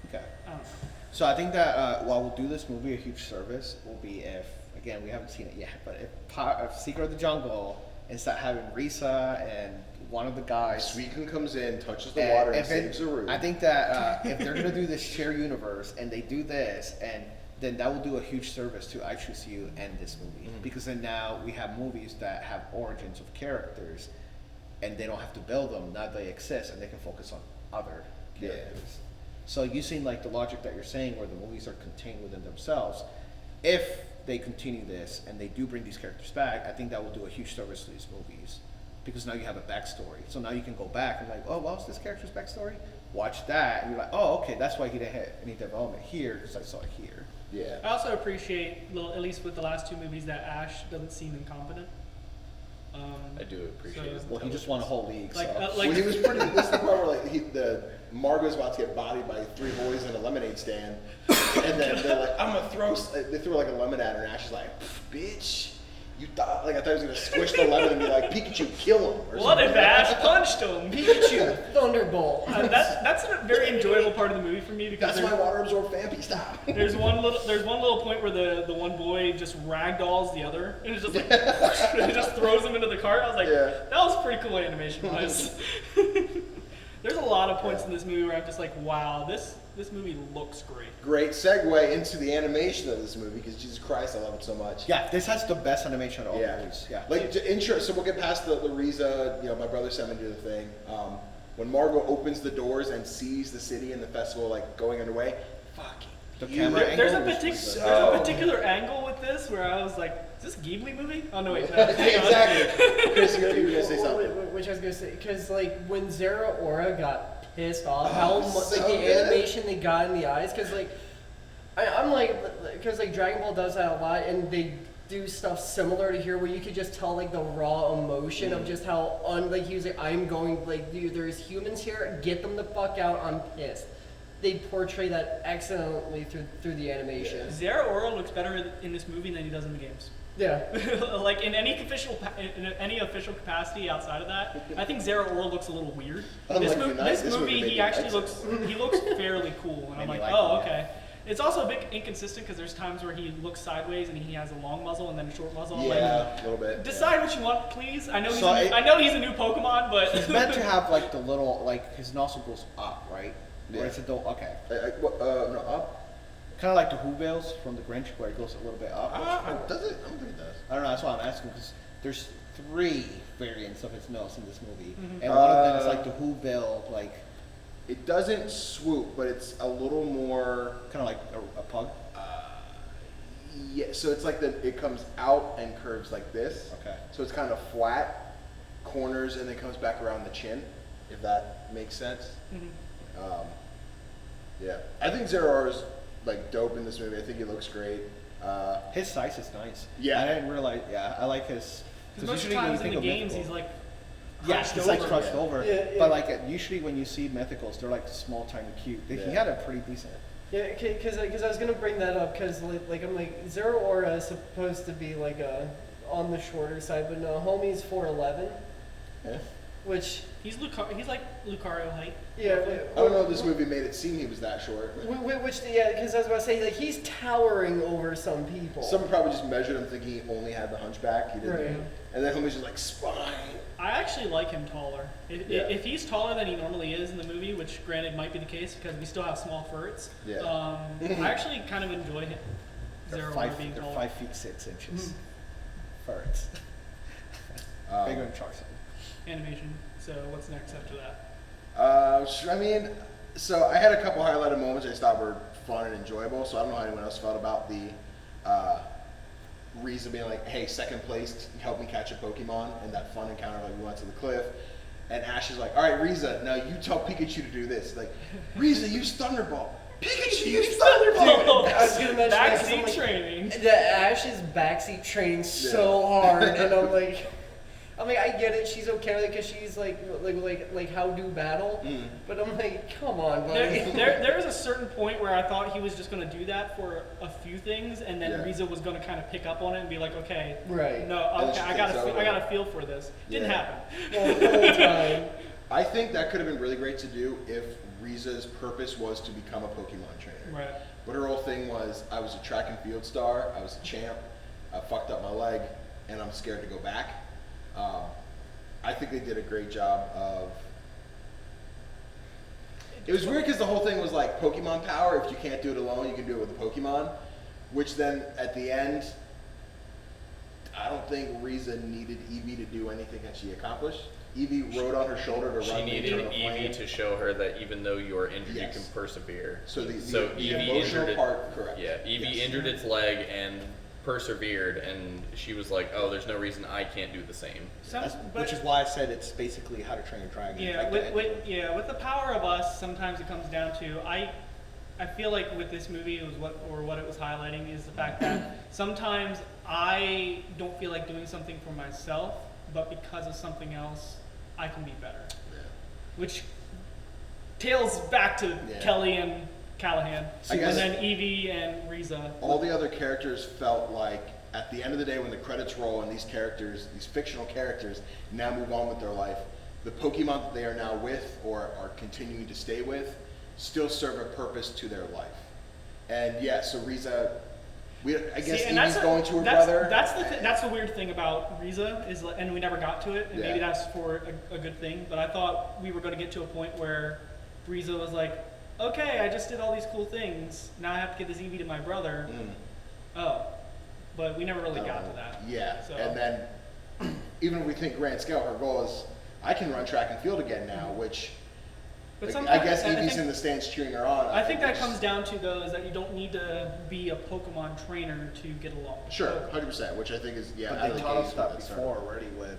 I don't know. So I think that while we'll do this movie a huge service will be if, again, we haven't seen it yet, but if Secret of the Jungle instead having Risa and one of the guys, Suicune comes in, touches the water, and saves the room. I think that if they're gonna do this shared universe and they do this, and then that will do a huge service to I Choose You and this movie, because then now we have movies that have origins of characters, and they don't have to build them. Now they exist, and they can focus on other characters. So using like the logic that you're saying, where the movies are contained within themselves, if they continue this and they do bring these characters back, I think that will do a huge service to these movies, because now you have a backstory. So now you can go back and like, oh, what's this character's backstory? Watch that, and you're like, oh, okay, that's why he didn't have any development here, because I saw it here. I also appreciate, at least with the last two movies, that Ash doesn't seem incompetent. I do appreciate it. Well, he just won a whole league. Well, he was pretty. This is the part where like Margot's about to get bodied by 3 boys in a lemonade stand, and then they're like, "I'm gonna throw." They threw like a lemon at her, and Ash is like, "Bitch, you thought like I thought he was gonna squish the lemon and be like, Pikachu, kill him." Or what if Ash punched him? Pikachu, Thunderbolt. That's a very enjoyable part of the movie for me, because that's my water absorb Fampi. Stop. There's one little point where the one boy just ragdolls the other, and it's just like it just throws him into the cart. I was like, that was pretty cool animation wise. There's a lot of points in this movie where I'm just like, wow, this movie looks great. Great segue into the animation of this movie, because Jesus Christ, I love it so much. Yeah, this has the best animation of all movies. Yeah. Like intro, so we'll get past the Riza. My brother sent me to do the thing. when Margot opens the doors and sees the city and the festival like going underway, fucking. The beautiful. camera There's a angle was particular really good. there's a particular angle with this where I was like, is this a Ghibli movie? Oh no, wait, no. Exactly. Chris, you were gonna say something. Which I was gonna say, because like when Zeraora got pissed off, how much so like the good. animation they got in the eyes, because like I'm like, because like Dragon Ball does that a lot, and they do stuff similar to here where you could just tell like the raw emotion of just how like he was like, I'm going like, dude, there's humans here, get them the fuck out, I'm pissed. They portray that excellently through the animation. Zeraora looks better in this movie than he does in the games. Yeah. Like in any official capacity outside of that, I think Zeraora looks a little weird. Unlike This Unite, movie, this movie made he me actually like he looks fairly cool, and I'm Made like, me like oh, him, okay. It's also a bit inconsistent because there's times where he looks sideways and he has a long muzzle and then a short muzzle. I'm Yeah, a little like, bit. decide what you want, please. I know So I know he's a new Pokemon, but He's meant to have like the little, like his nostril goes up, right? Yeah. Or is it the, okay. No, up. Kind of like the Whoville's from the Grinch where it goes a little bit up. Does it? I don't think it does. I don't know, that's why I'm asking, because there's 3 variants of his nose in this movie. And one of them is like the Whoville, like, It doesn't swoop, but it's a little more. kind of like a pug. Yeah, so it's like it comes out and curves like this. Okay. So it's kind of flat corners and then comes back around the chin, if that makes sense. Yeah, I think Zeraora's like dope in this movie. I think he looks great. His size is nice. Yeah. I didn't realize, yeah, I like his. because most of usually the when you times in think the of games mythical- he's like Yeah, crunched it's like over. crushed Yeah. over. Yeah, yeah. But like usually when you see mythicals, they're like small, tiny, cute. He Yeah. had a pretty decent. Yeah, because I was gonna bring that up because like I'm like Zeraora is supposed to be like a on the shorter side, but no, homie's 4'11", Yeah. which He's like Lucario height. yeah. I don't know if this movie made it seem he was that short. Which yeah, because I was about to say like he's towering over some people. Someone probably just measured him thinking he only had the hunchback. He didn't. Right. And then homie's just like spine. I actually like him taller. Yeah. If he's taller than he normally is in the movie, which granted might be the case because we still have small furts, Yeah. I actually kind of enjoy him. They're Zeraora being they're taller. 5 feet 6 inches. Farts. Bigger than Charles. Animation. So what's next after that? I mean, so I had a couple highlighted moments I just thought were fun and enjoyable. So I don't know how anyone else felt about the Riza being like, "Hey, second place, help me catch a Pokemon," and that fun encounter like we went to the cliff. And Ash is like, "All right, Riza, now you tell Pikachu to do this." Like, Riza, use Thunderbolt. Pikachu, use Thunderbolt. I was gonna mention that 'cause I'm Backseat like, training. The Ash's backseat training so hard, and I'm like, I get it. She's okay because she's like how do battle, but I'm like, come on, buddy. There was a certain point where I thought he was just going to do that for a few things, and then Yeah. Riza was going to kind of pick up on it and be like, okay, Right. no, And then okay, she I got takes over. a feel for this. Didn't Yeah. happen. The whole time. I think that could have been really great to do if Riza's purpose was to become a Pokemon trainer. Right. But her whole thing was, I was a track and field star, I was a champ, I fucked up my leg, and I'm scared to go back. I think they did a great job of. It was weird because the whole thing was like Pokemon power. If you can't do it alone, you can do it with a Pokemon. Which then at the end, I don't think Riza needed Eevee to do anything that she accomplished. Eevee rode on her shoulder to She run needed into the flame. Eevee to show her that even though you are injured, Yes. you can persevere. So the Eevee emotional injured part, correct. Yeah, Eevee Yes. injured its leg and persevered, and she was like, "Oh, there's no reason I can't do the same." Which is why I said it's basically How to Train Your Dragon. Yeah, like with the power of us, sometimes it comes down to I feel like with this movie, it was what it was highlighting is the fact that sometimes I don't feel like doing something for myself, but because of something else, I can be better. Yeah. Which tails back to Yeah. Kelly and Callahan, I guess- and then Eevee and Riza. All the other characters felt like at the end of the day when the credits roll and these characters, these fictional characters, now move on with their life, the Pokemon that they are now with or are continuing to stay with still serve a purpose to their life. And yeah, so Riza, I guess and Eevee's going to her that's, brother. That's the weird thing about Riza is, and we never got to it, and maybe Yeah. that's for a good thing. But I thought we were going to get to a point where Riza was like, "Okay, I just did all these cool things. Now I have to give this Eevee to my brother." Oh, but we never really got to that. Yeah, So. and then even if we think grand scale, her goal is, I can run track and field again now, which But Like, I guess sometimes- I Eevee's think- in the stands cheering her on. I think that it's- comes down to though is that you don't need to be a Pokemon trainer to get along. with Sure, Pokemon. 100%, which I think is, yeah. But out of they the taught gates us where that that started. before already with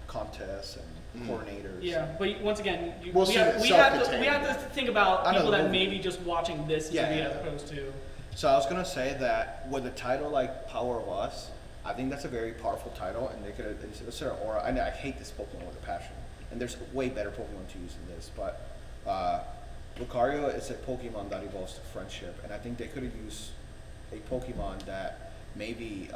contests and coordinators. Yeah, but once again, Well, we so have it's to self-contained. think about I know people the that movie. maybe just watching this Yeah, movie yeah, as yeah. opposed to. So I was gonna say that with a title like Power of Us, I think that's a very powerful title, and they could have Zeraora. I hate this Pokemon with a passion, and there's way better Pokemon to use than this. But Lucario is a Pokemon that evolves to friendship, and I think they could have used a Pokemon that maybe.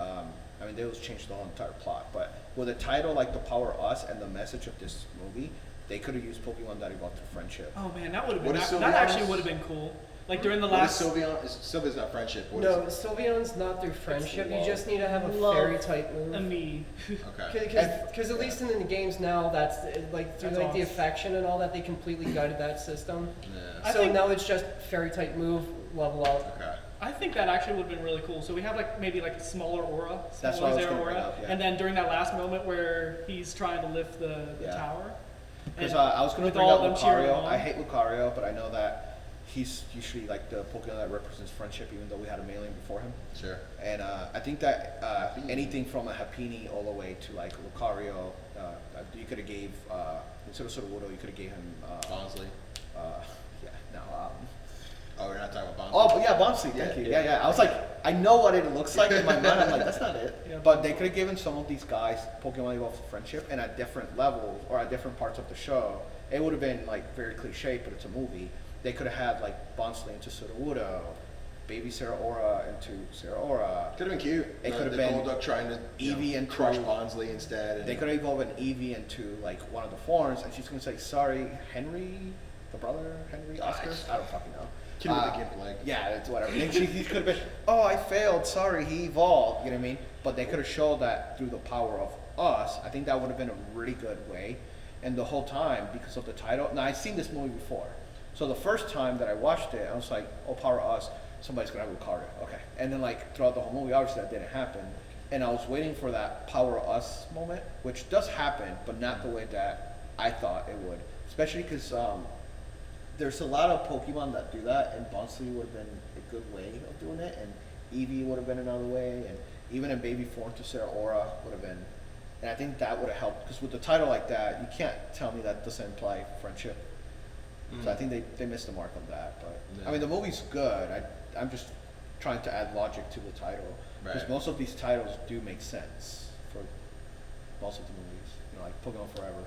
I mean, they was changed the whole entire plot, but with a title like The Power of Us and the message of this movie, they could have used Pokemon that evolved to friendship. Oh man, that would have been What is that actually Sylveon's- would have been cool. Like during the What is last. Sylveon? Sylveon's not friendship. What No, is Sylveon's not through friendship. You love. just need to have a Love fairy type move. Me. it? Okay. Because at least in the games now, that's like through That's like the awesome. affection and all that, they completely gutted that system. Yeah. I So think- now it's just fairy type move, level up. Okay. I think that actually would have been really cool. So we have like maybe like a smaller aura, That's smaller what I was gonna bring Zeraora, up, yeah. and then during that last moment where he's trying to lift the Yeah. tower. Because and I was going to with bring all up of them cheering Lucario. on. I hate Lucario, but I know that he's usually like the Pokemon that represents friendship, even though we had a mailing before him. Sure. And I think that anything from a Happiny all the way to like Lucario, you could have gave instead of Sudowoodo, you could have gave him Bonsley. yeah, no. Oh, we're not talking about Bonsley. Oh, but yeah, Bonsley. Yeah, Thank you. yeah. Yeah. I was like, I know what it looks like in my mind. I'm like, that's not it. Yeah, But they could have given some of these guys Pokemon evolved to friendship, and at different levels or at different parts of the show, it would have been like very cliche, but it's a movie. They could have had like Bonsley into Sudowoodo, Baby Zeraora into Zeraora. Could have been cute. It could have the been Golduck trying to Eevee and crush True. Bonsley instead. And They could have evolved an Eevee into like one of the forms, and she's gonna say, "Sorry, Henry, the brother, Henry, Oscar." I don't fucking know. Kid with the gimp leg. Yeah, it's whatever. He could have been, "Oh, I failed. Sorry, he evolved." You know what I mean? But they could have showed that through the power of us. I think that would have been a really good way. And the whole time, because of the title. Now I've seen this movie before, so the first time that I watched it, I was like, "Oh, power of us. Somebody's gonna have Lucario." Okay. And then like throughout the whole movie, obviously that didn't happen. And I was waiting for that power of us moment, which does happen, but not the way that I thought it would. Especially because there's a lot of Pokemon that do that, and Bonsley would have been a good way of doing it, and Eevee would have been another way, and even in baby form to Zeraora would have been. And I think that would have helped, because with a title like that, you can't tell me that doesn't imply friendship. So I think they missed the mark on that. But I Yeah. mean, the movie's good. I'm just trying to add logic to the title, because Right. most of these titles do make sense for most of the movies. You know, like Pokemon Forever.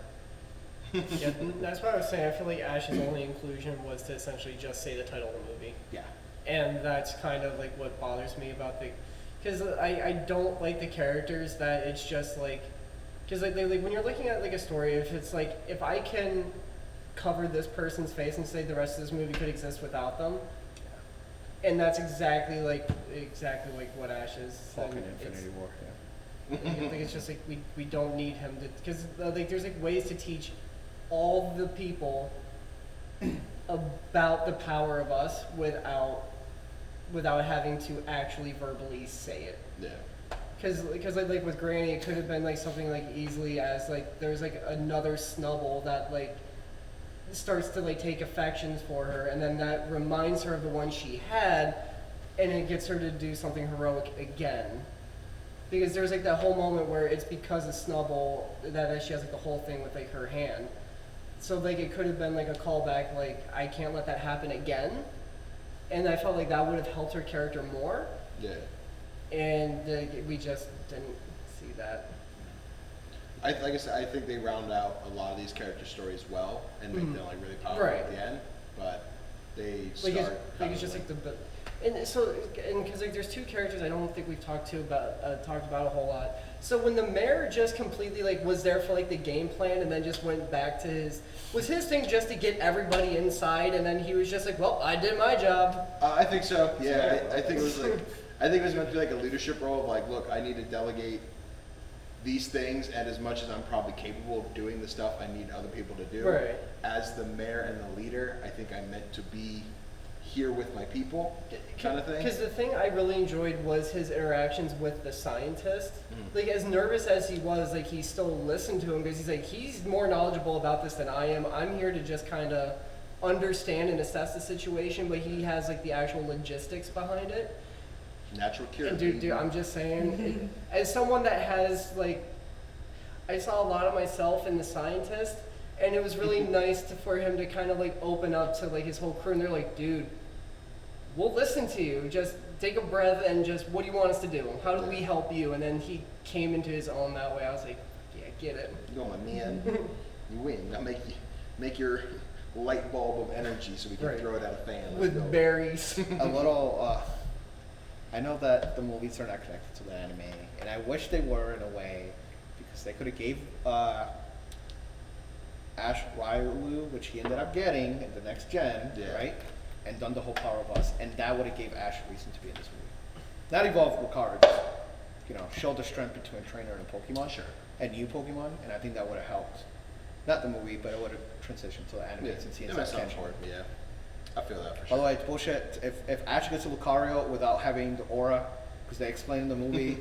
Yeah, that's what I was saying. I feel like Ash's only inclusion was to essentially just say the title of the movie. Yeah. And that's kind of like what bothers me about the, because I don't like the characters that it's just like, because like when you're looking at like a story, if it's like if I can cover this person's face and say the rest of this movie could exist without them, and that's exactly like what Ash is. Fucking and it's- Infinity War. Yeah. I think it's just like we don't need him to, because like there's like ways to teach all the people about the power of us without having to actually verbally say it. Yeah. Because like with Granny, it could have been like something like easily as like there's like another Snubble that like starts to like take affections for her, and then that reminds her of the one she had, and it gets her to do something heroic again. Because there's like that whole moment where it's because of Snubble that she has like the whole thing with like her hand. So like it could have been like a callback, like I can't let that happen again, and I felt like that would have helped her character more. Yeah. And we just didn't see that. Like I said, I think they round out a lot of these character stories well and make them like really powerful Right. at the end. But they Like start. it's just like the, and so and because like there's two characters I don't think we've talked about a whole lot. So when the mayor just completely like was there for like the game plan and then just went back to was his thing just to get everybody inside, and then he was just like, well, I did my job. I think so. Yeah, I think it was like. I think it was meant to be like a leadership role of like, look, I need to delegate these things, and as much as I'm probably capable of doing the stuff I need other people to do, Right. as the mayor and the leader, I think I'm meant to be here with my people, kind of thing. Because the thing I really enjoyed was his interactions with the scientist. Like as nervous as he was, like he still listened to him because he's like he's more knowledgeable about this than I am. I'm here to just kind of understand and assess the situation, but he has like the actual logistics behind it. Natural cure. And dude, I'm just saying, as someone that has like, I saw a lot of myself in the scientist, and it was really nice for him to kind of like open up to like his whole crew, and they're like, dude, we'll listen to you. Just take a breath and just, what do you want us to do? How do we help you? And then he came into his own that way. I was like, yeah, get it. Go on, man. You win. Now make your light bulb of energy so we can Right. throw it at a fan. Let's With go. berries. A little. I know that the movies are not connected to the anime, and I wish they were in a way, because they could have gave Ash Ryu, which he ended up getting in the next gen, Yeah. right? And done the whole Power of Us, and that would have gave Ash a reason to be in this movie. Not evolve Lucario, just, show the strength between a trainer and a Pokemon, Sure. and new Pokemon, and I think that would have helped. Not the movie, but it would have transitioned to the anime since he it ends makes up sense catching for it. it. Yeah, I feel that for By sure. the way, it's bullshit. If Ash gets a Lucario without having the aura, because they explain in the movie,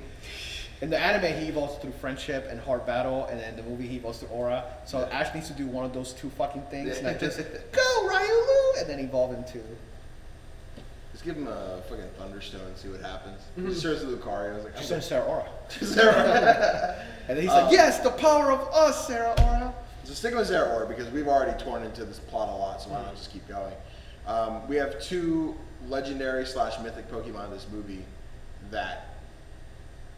in the anime he evolves through friendship and hard battle, and in the movie he evolves through aura. So Yeah. Ash needs to do one of those two fucking things, not just go Ryulu and then evolve into. Just give him a fucking thunderstone and see what happens. He just turns to Lucario. I was like, Just I'm say Sarah Aura. Zeraora. And then he's like, yes, the power of us, Sarah Aura. So sticking with Zeraora, because we've already torn into this plot a lot, so why not just keep going? We have two legendary / mythic Pokemon in this movie that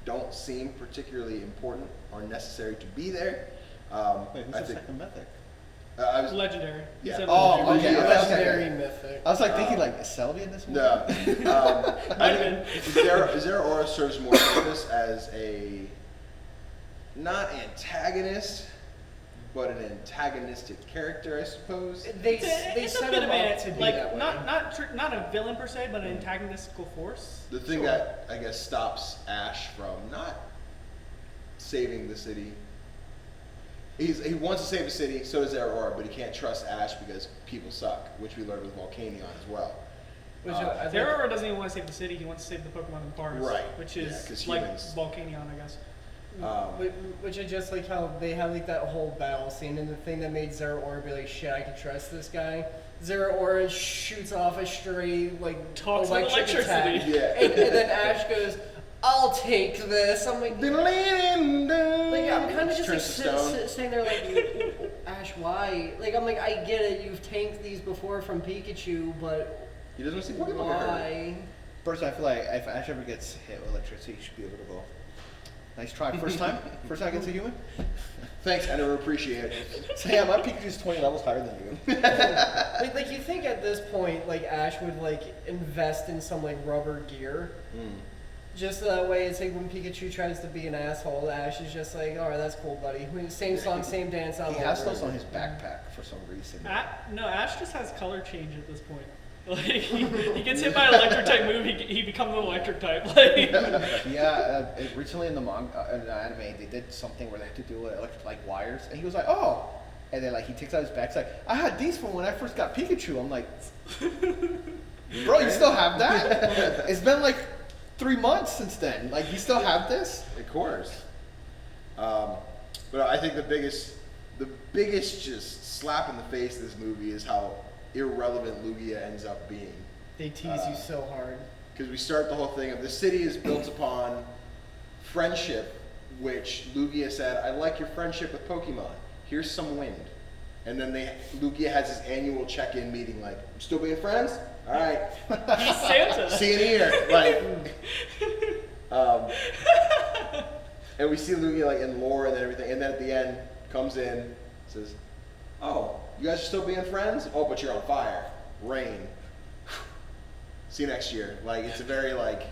don't seem particularly important or necessary to be there. Wait, who's I the think second mythic? I was Legendary. He Yeah. said Oh, legendary. okay. Yeah, okay. legendary mythic. I was like thinking, like, is Selby in this movie? no. Might have been. Zeraora serves more purpose as a not antagonist, but an antagonistic character, I suppose. They It's a set bit him of up a, to be like, that way. not a villain per se, but an antagonistical force. The thing Sure. that I guess stops Ash from not saving the city. He wants to save the city, so does Zeraora, but he can't trust Ash because people suck, which we learned with Volcanion as well. Which I think- Zeraora doesn't even want to save the city; he wants to save the Pokemon in the forest, Right. which Yeah, is 'cause like humans- Volcanion, I guess. Which is just like how they had like that whole battle scene, and the thing that made Zeraora be like, shit, I can trust this guy. Zeraora shoots off a stray like Talks with electric electricity. attack, Yeah. and then Ash goes, "I'll take this." I'm like, I'm kind of just like Turns to stone. sitting there like, Ash, why? Like, I'm like, I get it, you've tanked these before from Pikachu, but He doesn't want to see Pokemon get hurt. why? Personally, I feel like if Ash ever gets hit with electricity, he should be able to go. Nice try. First time? First time against a human? Thanks, I never appreciate it. So yeah, my Pikachu's 20 levels higher than you. Like you think at this point, like Ash would like invest in some like rubber gear, just that way. It's like when Pikachu tries to be an asshole, Ash is just like, all right, that's cool, buddy. Same song, same dance. I'm He has over those it." on his backpack for some reason. No, Ash just has color change at this point. Like he gets hit by an electric type move, he becomes an electric type. Like Yeah, recently in the manga, in the anime, they did something where they had to do electric like wires, and he was like, oh, and then like he takes out his back, he's like, I had these from when I first got Pikachu. I'm like, bro, you still have that? It's been like 3 months since then. Like, you still have this? Of course. But I think the biggest just slap in the face of this movie is how irrelevant Lugia ends up being. They tease you so hard. Because we start the whole thing of the city is built upon friendship, which Lugia said, I like your friendship with Pokemon. Here's some wind. And then Lugia has his annual check-in meeting like, still being friends? All right. he's Santa. See you in a year. Like, and we see Lugia like in lore and everything, and then at the end comes in, says, "Oh, you guys are still being friends? Oh, but you're on fire. Rain. See you next year." Like it's a very like,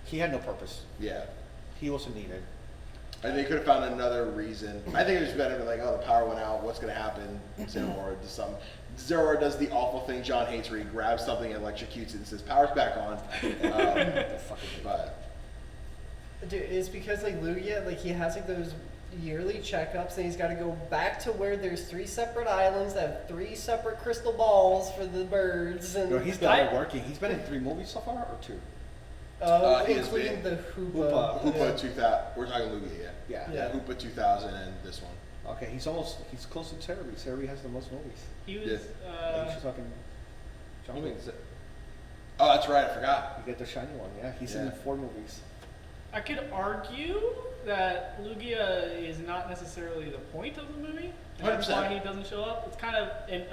He had no purpose. yeah. He wasn't needed. I think they could have found another reason. I think it was better to be like, oh, the power went out. What's gonna happen? Zeraora does something. Zeraora does the awful thing John hates, where he grabs something and electrocutes it and says, "Power's back on." But Dude, it's because like Lugia, like he has like those yearly checkups, and he's got to go back to where there's 3 separate islands that have 3 separate crystal balls for the birds, and No, he's been working. He's been in 3 movies so far, or 2? he has including been. the Hoopa. Hoopa 2000. We're talking Lugia, yeah. Yeah. Yeah. Hoopa 2000 and this one. Okay, he's close to Cerebi. Cerebi has the most movies. He was. Like, he's fucking John Wick. Oh, that's right. I forgot. You get the shiny one, yeah. He's in Yeah. 4 movies. I could argue that Lugia is not necessarily the point of the movie. And that's 100%. why he doesn't show up. It's kind of in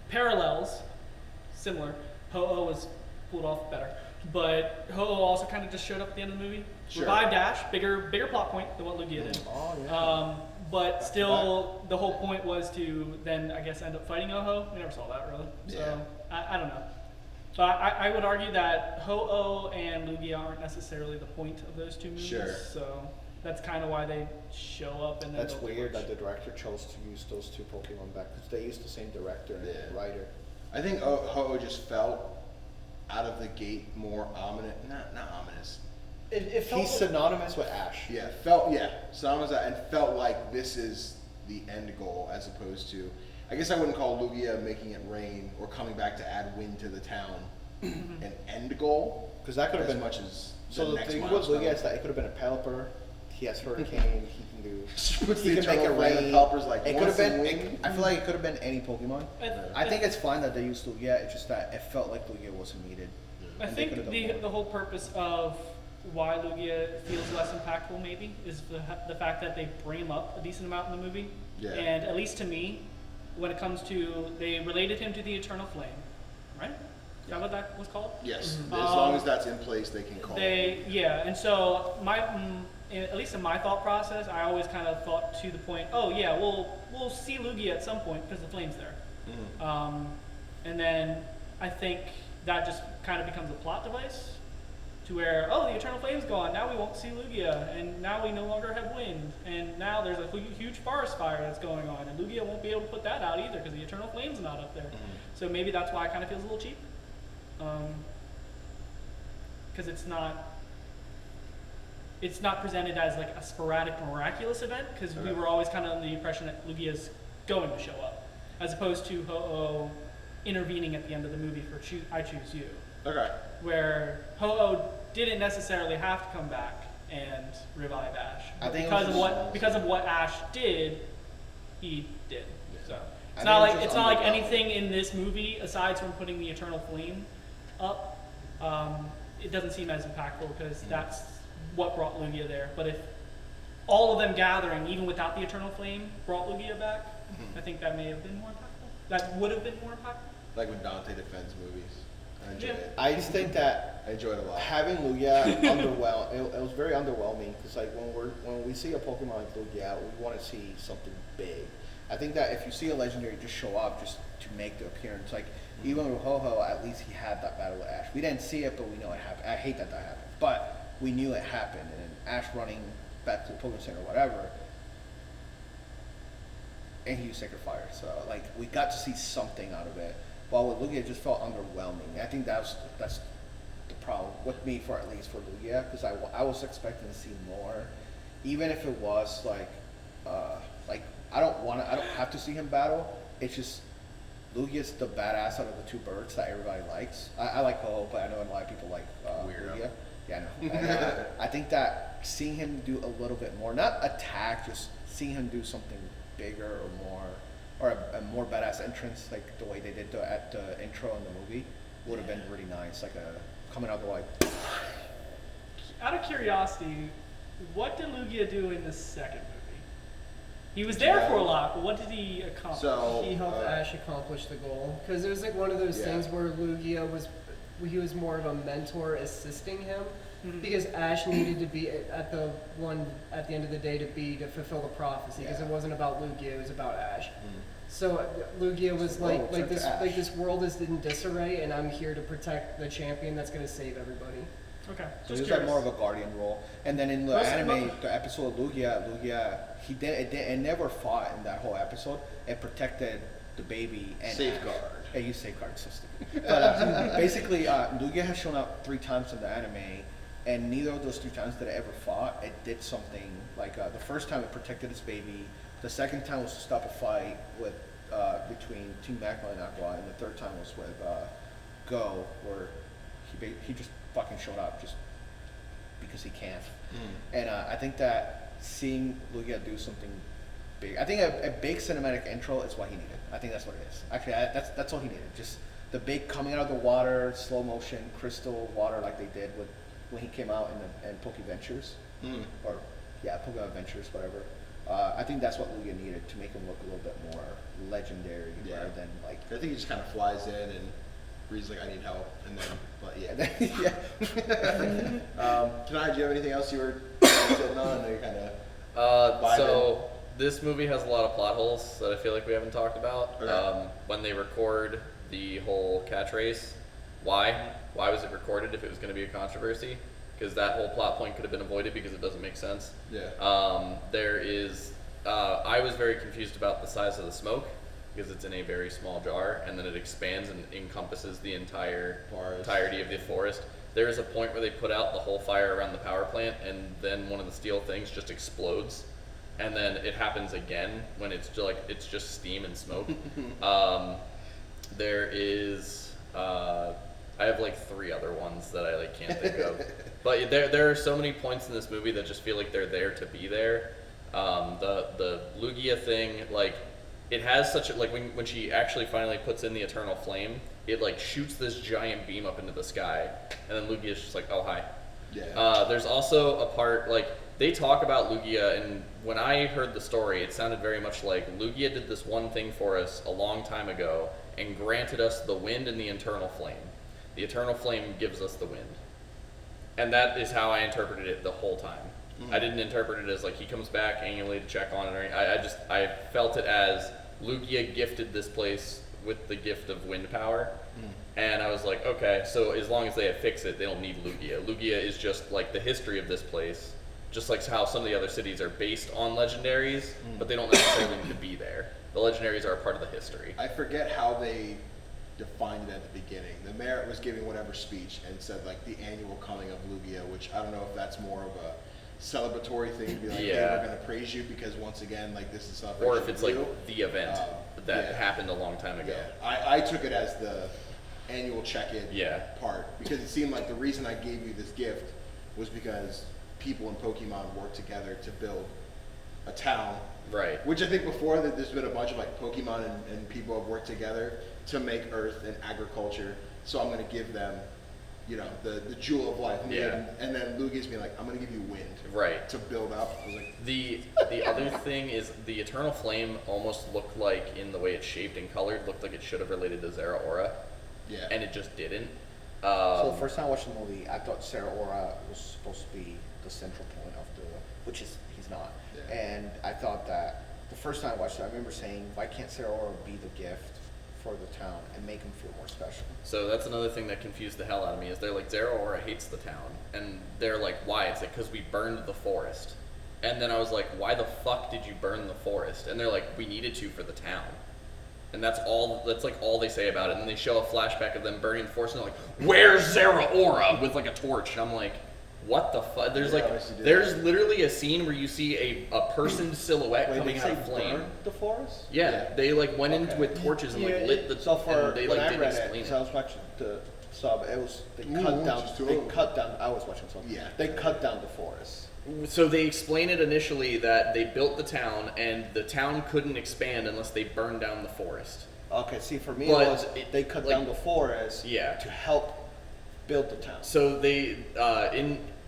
parallels, similar. Ho-Oh was pulled off better. But Ho-Oh also kind of just showed up at the end of the movie. Sure. Revived Ash, bigger plot point than what Lugia did. Oh, yeah. But still, the whole point was to then, I guess, end up fighting Ho-Oh. We never saw that, really. So, Yeah. I don't know. So I would argue that Ho-Oh and Lugia aren't necessarily the point of those two movies. Sure. So that's kind of why they show up and then That's they'll weird torch. that the director chose to use those 2 Pokemon back, because they used the same director and Yeah. writer. I think Ho-Oh just felt out of the gate more ominous. Not ominous. It felt He's synonymous with Ash. Yeah, synonymous and felt like this is the end goal as opposed to. I guess I wouldn't call Lugia making it rain or coming back to add wind to the town an end goal. Because that could have as been much as So the next thing with milestone. Lugia is that it could have been a Pelipper. He has Hurricane. He can do. Puts He the can make it eternal flame, rain. the Pelipper's like, It could "Want have been. some wind?" I feel like it could have been any Pokemon. I I think it's fine that they used Lugia. It's just that it felt like Lugia wasn't needed. I and they think could've done more. the whole purpose of why Lugia feels less impactful maybe is the fact that they bring him up a decent amount in the movie. Yeah. And at least to me, when it comes to, they related him to the Eternal Flame, right? Is that what that was called? Yes, as long as that's in place, they can call it. And so at least in my thought process, I always kind of thought to the point, oh yeah, we'll see Lugia at some point because the flame's there. And then I think that just kind of becomes a plot device to where, oh, the Eternal Flame's gone, now we won't see Lugia, and now we no longer have wind, and now there's a huge forest fire that's going on, and Lugia won't be able to put that out either because the Eternal Flame's not up there. So maybe that's why it kind of feels a little cheap. Because it's not presented as like a sporadic miraculous event, because we were always kind of under the impression that Lugia's going to show up, as opposed to Ho-Oh intervening at the end of the movie for I Choose You, Okay. where Ho-Oh didn't necessarily have to come back and revive Ash. I But think it because was of just- because of what Ash did, he did. So I it's not think like it was it's not like underwhelming. anything in this movie aside from putting the Eternal Flame up. It doesn't seem as impactful because that's what brought Lugia there. But if all of them gathering, even without the Eternal Flame, brought Lugia back, I think that may have been more impactful. That would have been more impactful. Like when Dante defends movies. I enjoy Yeah. it. I just think that I enjoy it a lot. having Lugia it was very underwhelming, because like when we see a Pokemon like Lugia, we want to see something big. I think that if you see a legendary just show up just to make the appearance, like even with Ho-Oh, at least he had that battle with Ash. We didn't see it, but we know it happened. I hate that happened, but we knew it happened. And then Ash running back to the Pokemon Center or whatever, and he used Sacred Fire. So like we got to see something out of it. While with Lugia, it just felt underwhelming. I think that's the problem with me, for at least for Lugia, because I was expecting to see more, even if it was like I don't have to see him battle. It's just Lugia's the badass out of the 2 birds that everybody likes. I like Ho-Oh, but I know a lot of people like Weirdo. Lugia. Yeah, I know. And, I think that seeing him do a little bit more, not attack, just seeing him do something bigger or more, or a more badass entrance, like the way they did at the intro in the movie, would have been really nice. Like coming out the like. Out of curiosity, what did Lugia do in the second movie? He was there for a lot, but what did he accomplish? So He helped Ash accomplish the goal, because it was like one of those Yeah. things where Lugia was more of a mentor assisting him, because Ash needed to be at the end of the day to fulfill the prophecy, because Yeah. it wasn't about Lugia, it was about Ash. So Lugia was So like roll, turn to like Ash. this world is in disarray, and I'm here to protect the champion that's going to save everybody. Okay, So just he was like curious. more of a guardian role. And then in the anime, the episode of Lugia, it never fought in that whole episode. It protected the baby and Safeguard. Ash. Yeah, you safeguard system. But basically, Lugia has shown up 3 times in the anime, and neither of those 3 times that it ever fought, it did something. Like the first time it protected its baby. The second time was to stop a fight with between Team Magma and Aqua, and the third time was with Go, where he just fucking showed up just because he can. And I think that seeing Lugia do something big. I think a big cinematic intro is what he needed. I think that's what it is. Actually, that's all he needed. Just the big coming out of the water, slow motion, crystal water, like they did with when he came out in Pokeventures, or Pokemon Adventures, whatever. I think that's what Lugia needed to make him look a little bit more legendary, rather than like. I think he just kind of flies in and Reed's like, I need help, and then, but Kanai, do you have anything else you were sitting on? Or you kind of. So this movie has a lot of plot holes that I feel like we haven't talked about. Okay. When they record the whole catch race, why was it recorded if it was going to be a controversy? Because that whole plot point could have been avoided because it doesn't make sense. Yeah. There is. I was very confused about the size of the smoke because it's in a very small jar and then it expands and encompasses the entirety of the forest. There is a point where they put out the whole fire around the power plant and then one of the steel things just explodes. And then it happens again when it's just steam and smoke. There is. I have like 3 other ones that I can't think of. But there are so many points in this movie that just feel like they're there to be there. The Lugia thing, it has such a when she actually finally puts in the eternal flame, it shoots this giant beam up into the sky, and then Lugia's just like, oh hi. Yeah. There's also a part they talk about Lugia, and when I heard the story, it sounded very much like Lugia did this one thing for us a long time ago and granted us the wind and the eternal flame. The eternal flame gives us the wind. And that is how I interpreted it the whole time. I didn't interpret it as he comes back annually to check on it or anything. I felt it as Lugia gifted this place with the gift of wind power. And I was like, okay, so as long as they fix it, they don't need Lugia. Lugia is just the history of this place. Just like how some of the other cities are based on legendaries, but they don't necessarily need to be there. The legendaries are a part of the history. I forget how they defined it at the beginning. The mayor was giving whatever speech and said the annual coming of Lugia, which I don't know if that's more of a celebratory thing to be hey, we're going to praise you because once again, this is celebration. Or if it's the event that happened a long time ago. Yeah. I took it as the annual check-in part because it seemed like the reason I gave you this gift was because people in Pokemon work together to build a town. Right. Which I think before that there's been a bunch of Pokemon and people have worked together to make Earth and agriculture. So I'm going to give them, the jewel of life. And then Lugia's being I'm going to give you wind. Right. To build up. I was the other thing is the Eternal Flame almost looked in the way it's shaped and colored, looked like it should have related to Zeraora. Yeah. And it just didn't. So the first time I watched the movie, I thought Zeraora was supposed to be the central point of which he's not. Yeah. And I thought that the first time I watched it, I remember saying, why can't Zeraora be the gift for the town and make him feel more special? So that's another thing that confused the hell out of me is they're Zeraora hates the town. And they're why? It's because we burned the forest. And then I was why the fuck did you burn the forest? And they're we needed to for the town. And that's all they say about it. And then they show a flashback of them burning the forest and they're where's Zeraora? With a torch. And I'm what the fuck? There's there's literally a scene where you see a person's silhouette coming out of flame. The forest? Yeah, they went into with torches and lit the. So for and they when I didn't read explain it, so I was watching the sub. It was they cut down. I was watching sub. Yeah. They cut down the forest. So they explain it initially that they built the town and the town couldn't expand unless they burned down the forest. Okay, see, for me, they cut down the forest to help build the town. So they,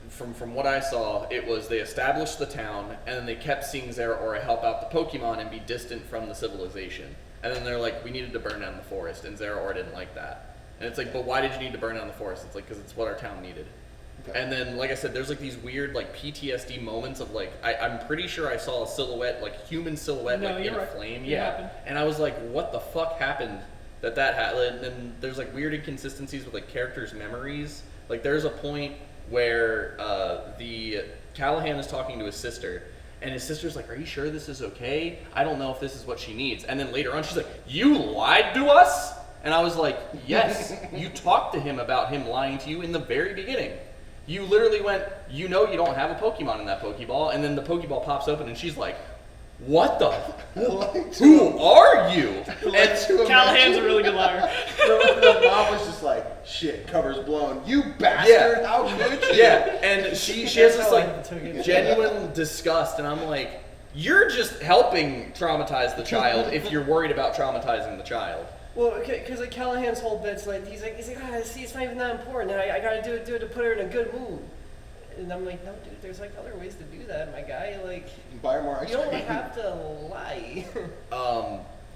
from what I saw, it was they established the town and then they kept seeing Zeraora help out the Pokemon and be distant from the civilization. And then they're we needed to burn down the forest, and Zeraora didn't like that. And it's but why did you need to burn down the forest? It's because it's what our town needed. Okay. And then, like I said, there's these weird PTSD moments of I'm pretty sure I saw a silhouette, human silhouette, in a flame. Yeah. And I was what the fuck happened that happened? And there's weird inconsistencies with characters' memories. There's a point where the Callahan is talking to his sister, and his sister's are you sure this is okay? I don't know if this is what she needs. And then later on, she's you lied to us? And I was yes, you talked to him about him lying to you in the very beginning. You literally went, you don't have a Pokemon in that Pokeball, and then the Pokeball pops open, and she's what the? Who are you? And Callahan's a really good liar. The mom was just shit, cover's blown. You bastard! How could you? Yeah, and she has this genuine disgust, and I'm you're just helping traumatize the child if you're worried about traumatizing the child. Well, because like Callahan's whole bit's like he's like see, it's not even that important. I gotta do it to put her in a good mood. And I'm like, no, dude, there's like other ways to do that, my guy. Like, Buy her more ice you don't cream. have to lie.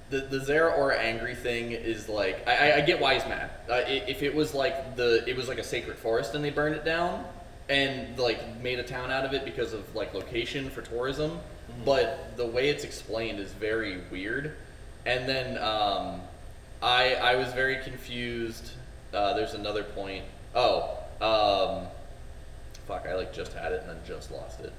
The Zeraora angry thing is like I get why he's mad. If it was like a sacred forest and they burned it down and like made a town out of it because of like location for tourism, but the way it's explained is very weird. And then I was very confused. There's another point. Fuck, I like just had it and then just lost it.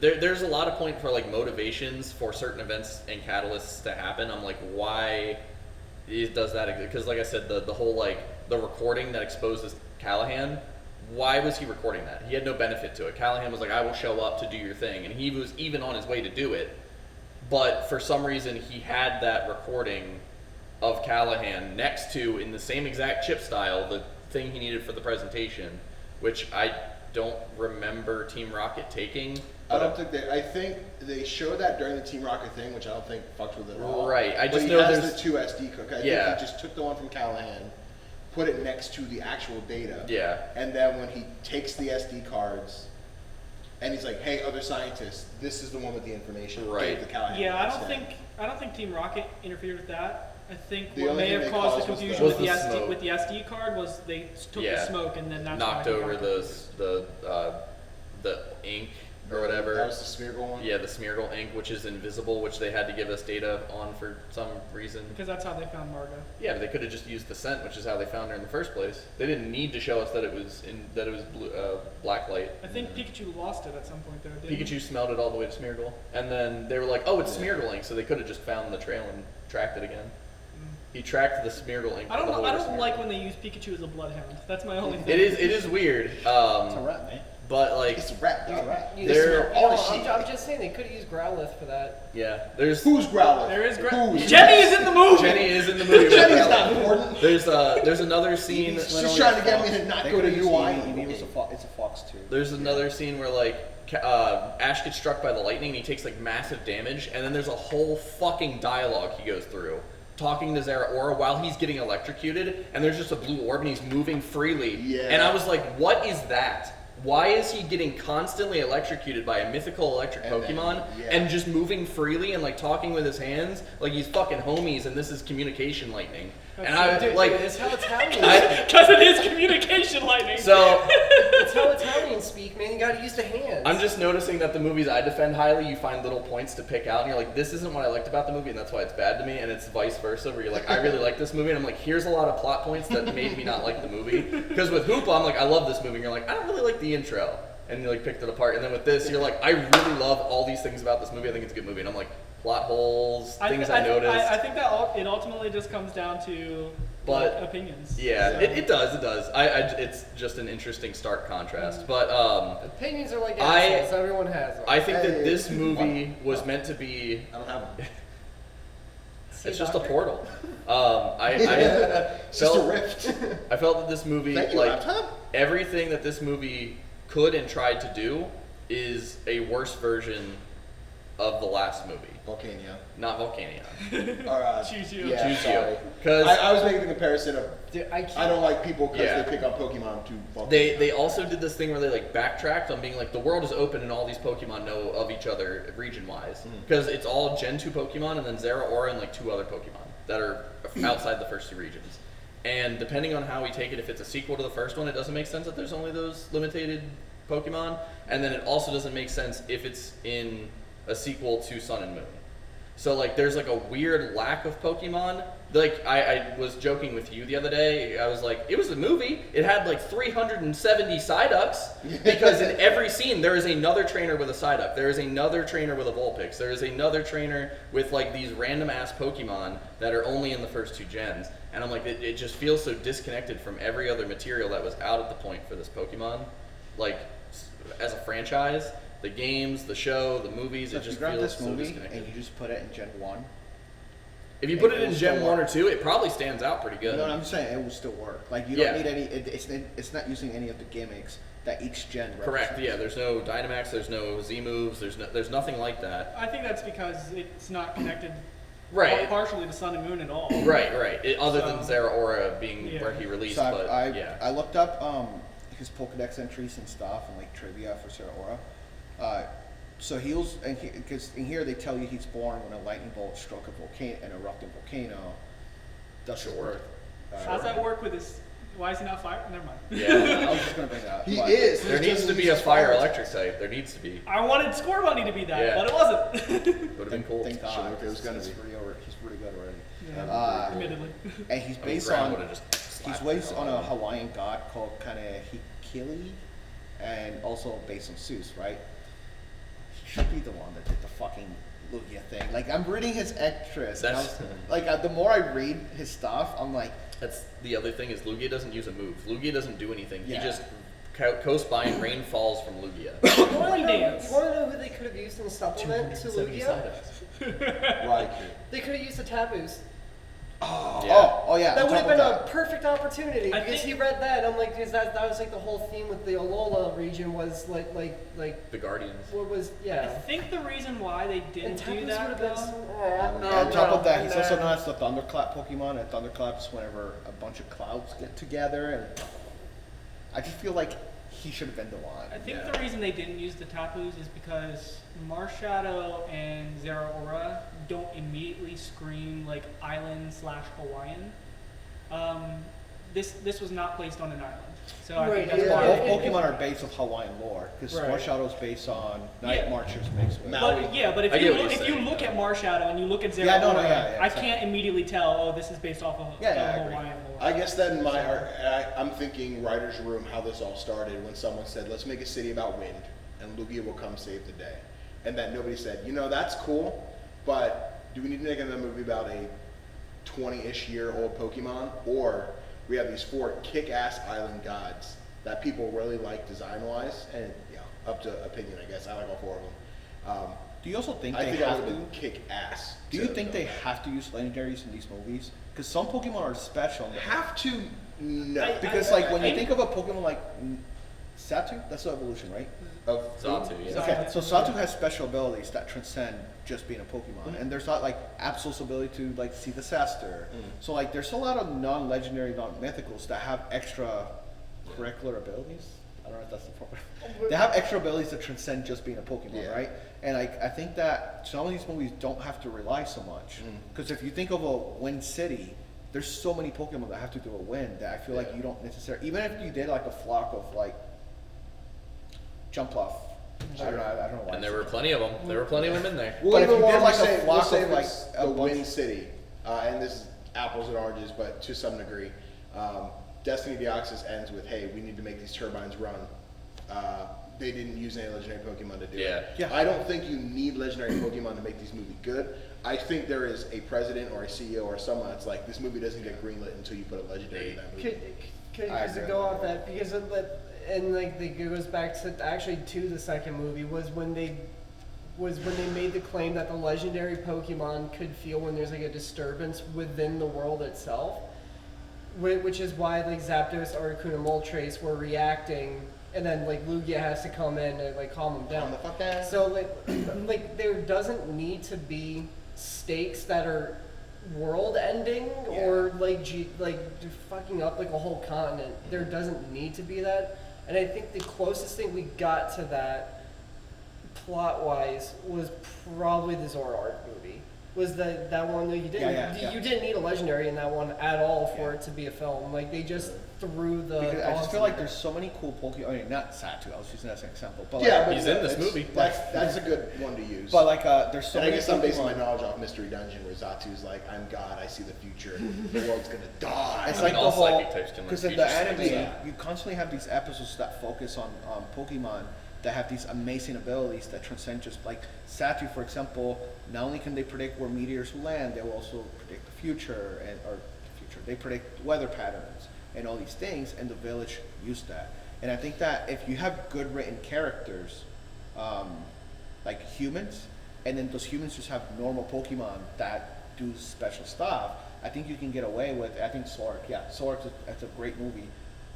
There's a lot of point for like motivations for certain events and catalysts to happen. I'm like, why does that? Because like I said, the whole like the recording that exposes Callahan. Why was he recording that? He had no benefit to it. Callahan was like, I will show up to do your thing, and he was even on his way to do it. But for some reason, he had that recording of Callahan next to, in the same exact chip style, the thing he needed for the presentation, which I don't remember Team Rocket taking. I think they showed that during the Team Rocket thing, which I don't think fucks with it at all. Right, I just but know he has there's the 2 SD card. I think he just took the one from Callahan, put it next to the actual data. Yeah. And then when he takes the SD cards, and he's like, "Hey, other scientists, this is the one with the information." Right. Gave the Callahan Yeah, I instead. don't think Team Rocket interfered with that. I think The what only may thing have they caused the caused was confusion the- with the was the SD smoke. with the SD card was they took Yeah. the smoke and then that's knocked why he over got the ink or whatever. That was the Smeargle one? Yeah, the Smeargle ink, which is invisible, which they had to give us data on for some reason. because that's how they found Margo. Yeah, but they could have just used the scent, which is how they found her in the first place. They didn't need to show us that it was blue, black light. I think Pikachu lost it at some point though. Didn't Pikachu smelled it all the way to Smeargle, and then they were like, "Oh, it's Smeargle ink," so they could have just found the trail and tracked it again. He tracked the Smeargle ink. I don't all the way I to don't Smeargle. like when they use Pikachu as a bloodhound. That's my only thing. It is weird. It's a rat, man. But like, It's a rat, dog. You They're- know, all the shit. I'm just saying they could have used Growlithe for that. yeah, there's Who's Growlithe? There is Who's? Jenny is in the movie. Jenny is in the movie. with Jenny's Growlithe. not important. There's another scene. She's just trying to get me to not They go to could've used New Eevee. Island. Eevee was it's a fox too. There's another scene where like Ash gets struck by the lightning and he takes like massive damage, and then there's a whole fucking dialogue he goes through talking to Zeraora while he's getting electrocuted, and there's just a blue orb and he's moving freely. Yeah. And I was like, what is that? Why is he getting constantly electrocuted by a mythical electric And then- Pokemon yeah. and just moving freely and like talking with his hands like he's fucking homies and this is communication lightning? And I Dude, like it's how Italians. Because it is communication lightning. so It's how Italians speak, man. You gotta use the hands. I'm just noticing that the movies I defend highly, you find little points to pick out, and you're like, this isn't what I liked about the movie, and that's why it's bad to me, and it's vice versa, where you're like, I really like this movie, and I'm like, here's a lot of plot points that made me not like the movie. Because with Hoopa, I'm like, I love this movie, and you're like, I don't really like the intro, and you like picked it apart, and then with this, you're like, I really love all these things about this movie, I think it's a good movie, and I'm like, plot holes, things I noticed. I think that it ultimately just comes down to But- opinions. Yeah, So- it does. It's just an interesting stark contrast. But Opinions are like I- assholes. Everyone has them. I think that Hey, this movie was meant to be. I don't have one. It's just a doctor? portal. I It's just a felt rift. I felt that this movie, Thank you, like laptop. everything that this movie could and tried to do, is a worse version of the last movie. Volcania. Not Volcania. Or, Choose you. Yeah, Choose sorry. you. 'Cause- I was making the comparison of Dude, I can't. I don't like people because Yeah. they pick up Pokemon to Volcania. They also did this thing where they like backtracked on being like the world is open and all these Pokemon know of each other region wise because it's all Gen 2 Pokemon and then Zeraora and like 2 other Pokemon that are outside the first 2 regions. And depending on how we take it, if it's a sequel to the first one, it doesn't make sense that there's only those limited Pokemon, and then it also doesn't make sense if it's in a sequel to Sun and Moon. So like there's like a weird lack of Pokemon. Like I was joking with you the other day. I was like, it was a movie. It had like 370 Psyducks because in every scene there is another trainer with a Psyduck. There is another trainer with a Vulpix. There is another trainer with like these random ass Pokemon that are only in the first 2 gens. And I'm like, it just feels so disconnected from every other material that was out at the point for this Pokemon. Like as a franchise. The games, the show, the movies, So it if you just grab feels this so movie disconnected. and you just put it in Gen 1, If you put it will in still Gen 1 or work. 2, it probably stands out pretty good. No, I'm just saying it will still work. Like you Yeah. don't need any. It's not using any of the gimmicks that each gen. Correct. represents. Yeah. There's no Dynamax. There's no Z moves. There's nothing like that. I think that's because it's not connected Right. partially to Sun and Moon at all. Right. Other than So- Zeraora being Yeah. where he released, So but yeah. I looked up his Pokedex entries and stuff and like trivia for Zeraora. So he was, because in here they tell you he's born when a lightning bolt struck a volcano, an erupting volcano. Thus his Sure. birth. How's that work with this? Why is he not fire? Never mind. Yeah. I was just gonna bring that up. He but- is. There He's needs just- to be he's a just fire fire electric type. There needs to be. I wanted Scorbunny to be that, Yeah. but it wasn't. Would have been cool. Thank God. Sure, if it was gonna he's be. pretty good already. Yeah, admittedly. And he's I mean, based Graham on. would've just He's slapped based the on hell a out of him. Hawaiian god called Kanehikili, and also based on Zeus, right? He should be the one that did the fucking Lugia thing. Like I'm reading his extras, and I was, That's- the more I read his stuff, I'm like, That's the other thing is Lugia doesn't use a move. Lugia doesn't do anything. Yeah. He just coasts by and rain falls from Lugia. You want to Dance. know who they could have used in supplement to 270 Lugia? side eyes. Like, They could have used the taboos. Yeah. oh yeah, That on would have top been of a that. perfect opportunity I because think- he read that. I'm like, because that was like the whole theme with the Alola region was like The Guardians. what was I yeah. think the reason why they And didn't taboos do would that have been. though. On top of that, and he's also then- known as the Thunderclap Pokemon, and Thunderclaps whenever a bunch of clouds get together, and I just feel like he should have been the one. I think Yeah. the reason they didn't use the Tapus is because Marshadow and Zeraora don't immediately scream like island/Hawaiian. This was not placed on an island, so I Right, think that's yeah. why. Both Pokemon are based off Hawaiian lore, because Right. Marshallow's based on Night Yeah. Marcher's mixed with. But if I you get what look, you're if you saying, look yeah. at Marshadow and you look at Zeraora, Yeah, no, yeah, I exactly. can't immediately tell. Oh, this is based off of Yeah, I agree. Hawaiian lore. I guess then I'm thinking writer's room how this all started when someone said, let's make a city about wind and Lugia will come save the day. And that nobody said, that's cool, but do we need to make another movie about a 20-ish year old Pokemon? Or we have these 4 kick-ass island gods that people really like design-wise, and up to opinion, I guess. I like all 4 of them. Do you also think I they think I have would to? have kick ass. Do you think they have to use legendaries in these movies? Because some Pokemon are special. have to? No. Because like when you think of a Pokemon like Satu, that's the evolution, right? of Zatu, yeah. Okay, so Satu has special abilities that transcend just being a Pokemon, and there's not like Absol's ability to like see the Saster. So like there's a lot of non-legendary, non-mythicals that have extra curricular abilities. I don't know if that's the proper. They have extra abilities that transcend just being a Pokemon, Yeah. right? And I think that some of these movies don't have to rely so much. Because if you think of a wind city, there's so many Pokemon that have to do a wind that I feel like Yeah. you don't necessarily. Even if you did like a flock of like Jumpluff, I don't know why. And there were plenty of them. There were plenty of them in there. But if you did like a we'll flock say of like it's a the bunch- Wind City, and this is apples and oranges, but to some degree, Destiny Deoxys ends with, hey, we need to make these turbines run. They didn't use any legendary Pokemon to do Yeah. it. Yeah. I don't think you need legendary Pokemon to make these movies good. I think there is a president or a CEO or someone that's like, this movie doesn't get greenlit until you put a legendary in that movie. Could I it agree go on off that. that because of that and like it goes back to actually to the second movie was when they made the claim that the legendary Pokemon could feel when there's like a disturbance within the world itself, which is why like Zapdos, Articuno, Moltres were reacting, and then like Lugia has to come in and like calm them down. Calm the fuck down. So like there doesn't need to be stakes that are world ending or like fucking up like a whole continent. There doesn't need to be that. And I think the closest thing we got to that plot wise was probably the Zoroark movie. Was that one that you didn't Yeah. you didn't need a legendary in that one at all for Yeah. it to be a film. Like they just threw the Because I just dogs feel in like there. there's so many cool Pokemon. I mean, not Satu. I was using that as an example. But Yeah, like, but He's in this that's- movie. That's a good one to use. but like there's so And I many. guess I'm basing my Pokemon. knowledge off Mystery Dungeon, where Zatu's like, I'm God, I see the future, the world's gonna die. It's I like mean, the all whole psychic types can, like, because in future the sight, anime, so. you constantly have these episodes that focus on Pokemon that have these amazing abilities that transcend just like Satu, for example. Not only can they predict where meteors will land, they will also predict the future They predict weather patterns and all these things, and the village used that. And I think that if you have good written characters, like humans, and then those humans just have normal Pokemon that do special stuff, I think you can get away with. I think Sork, that's a great movie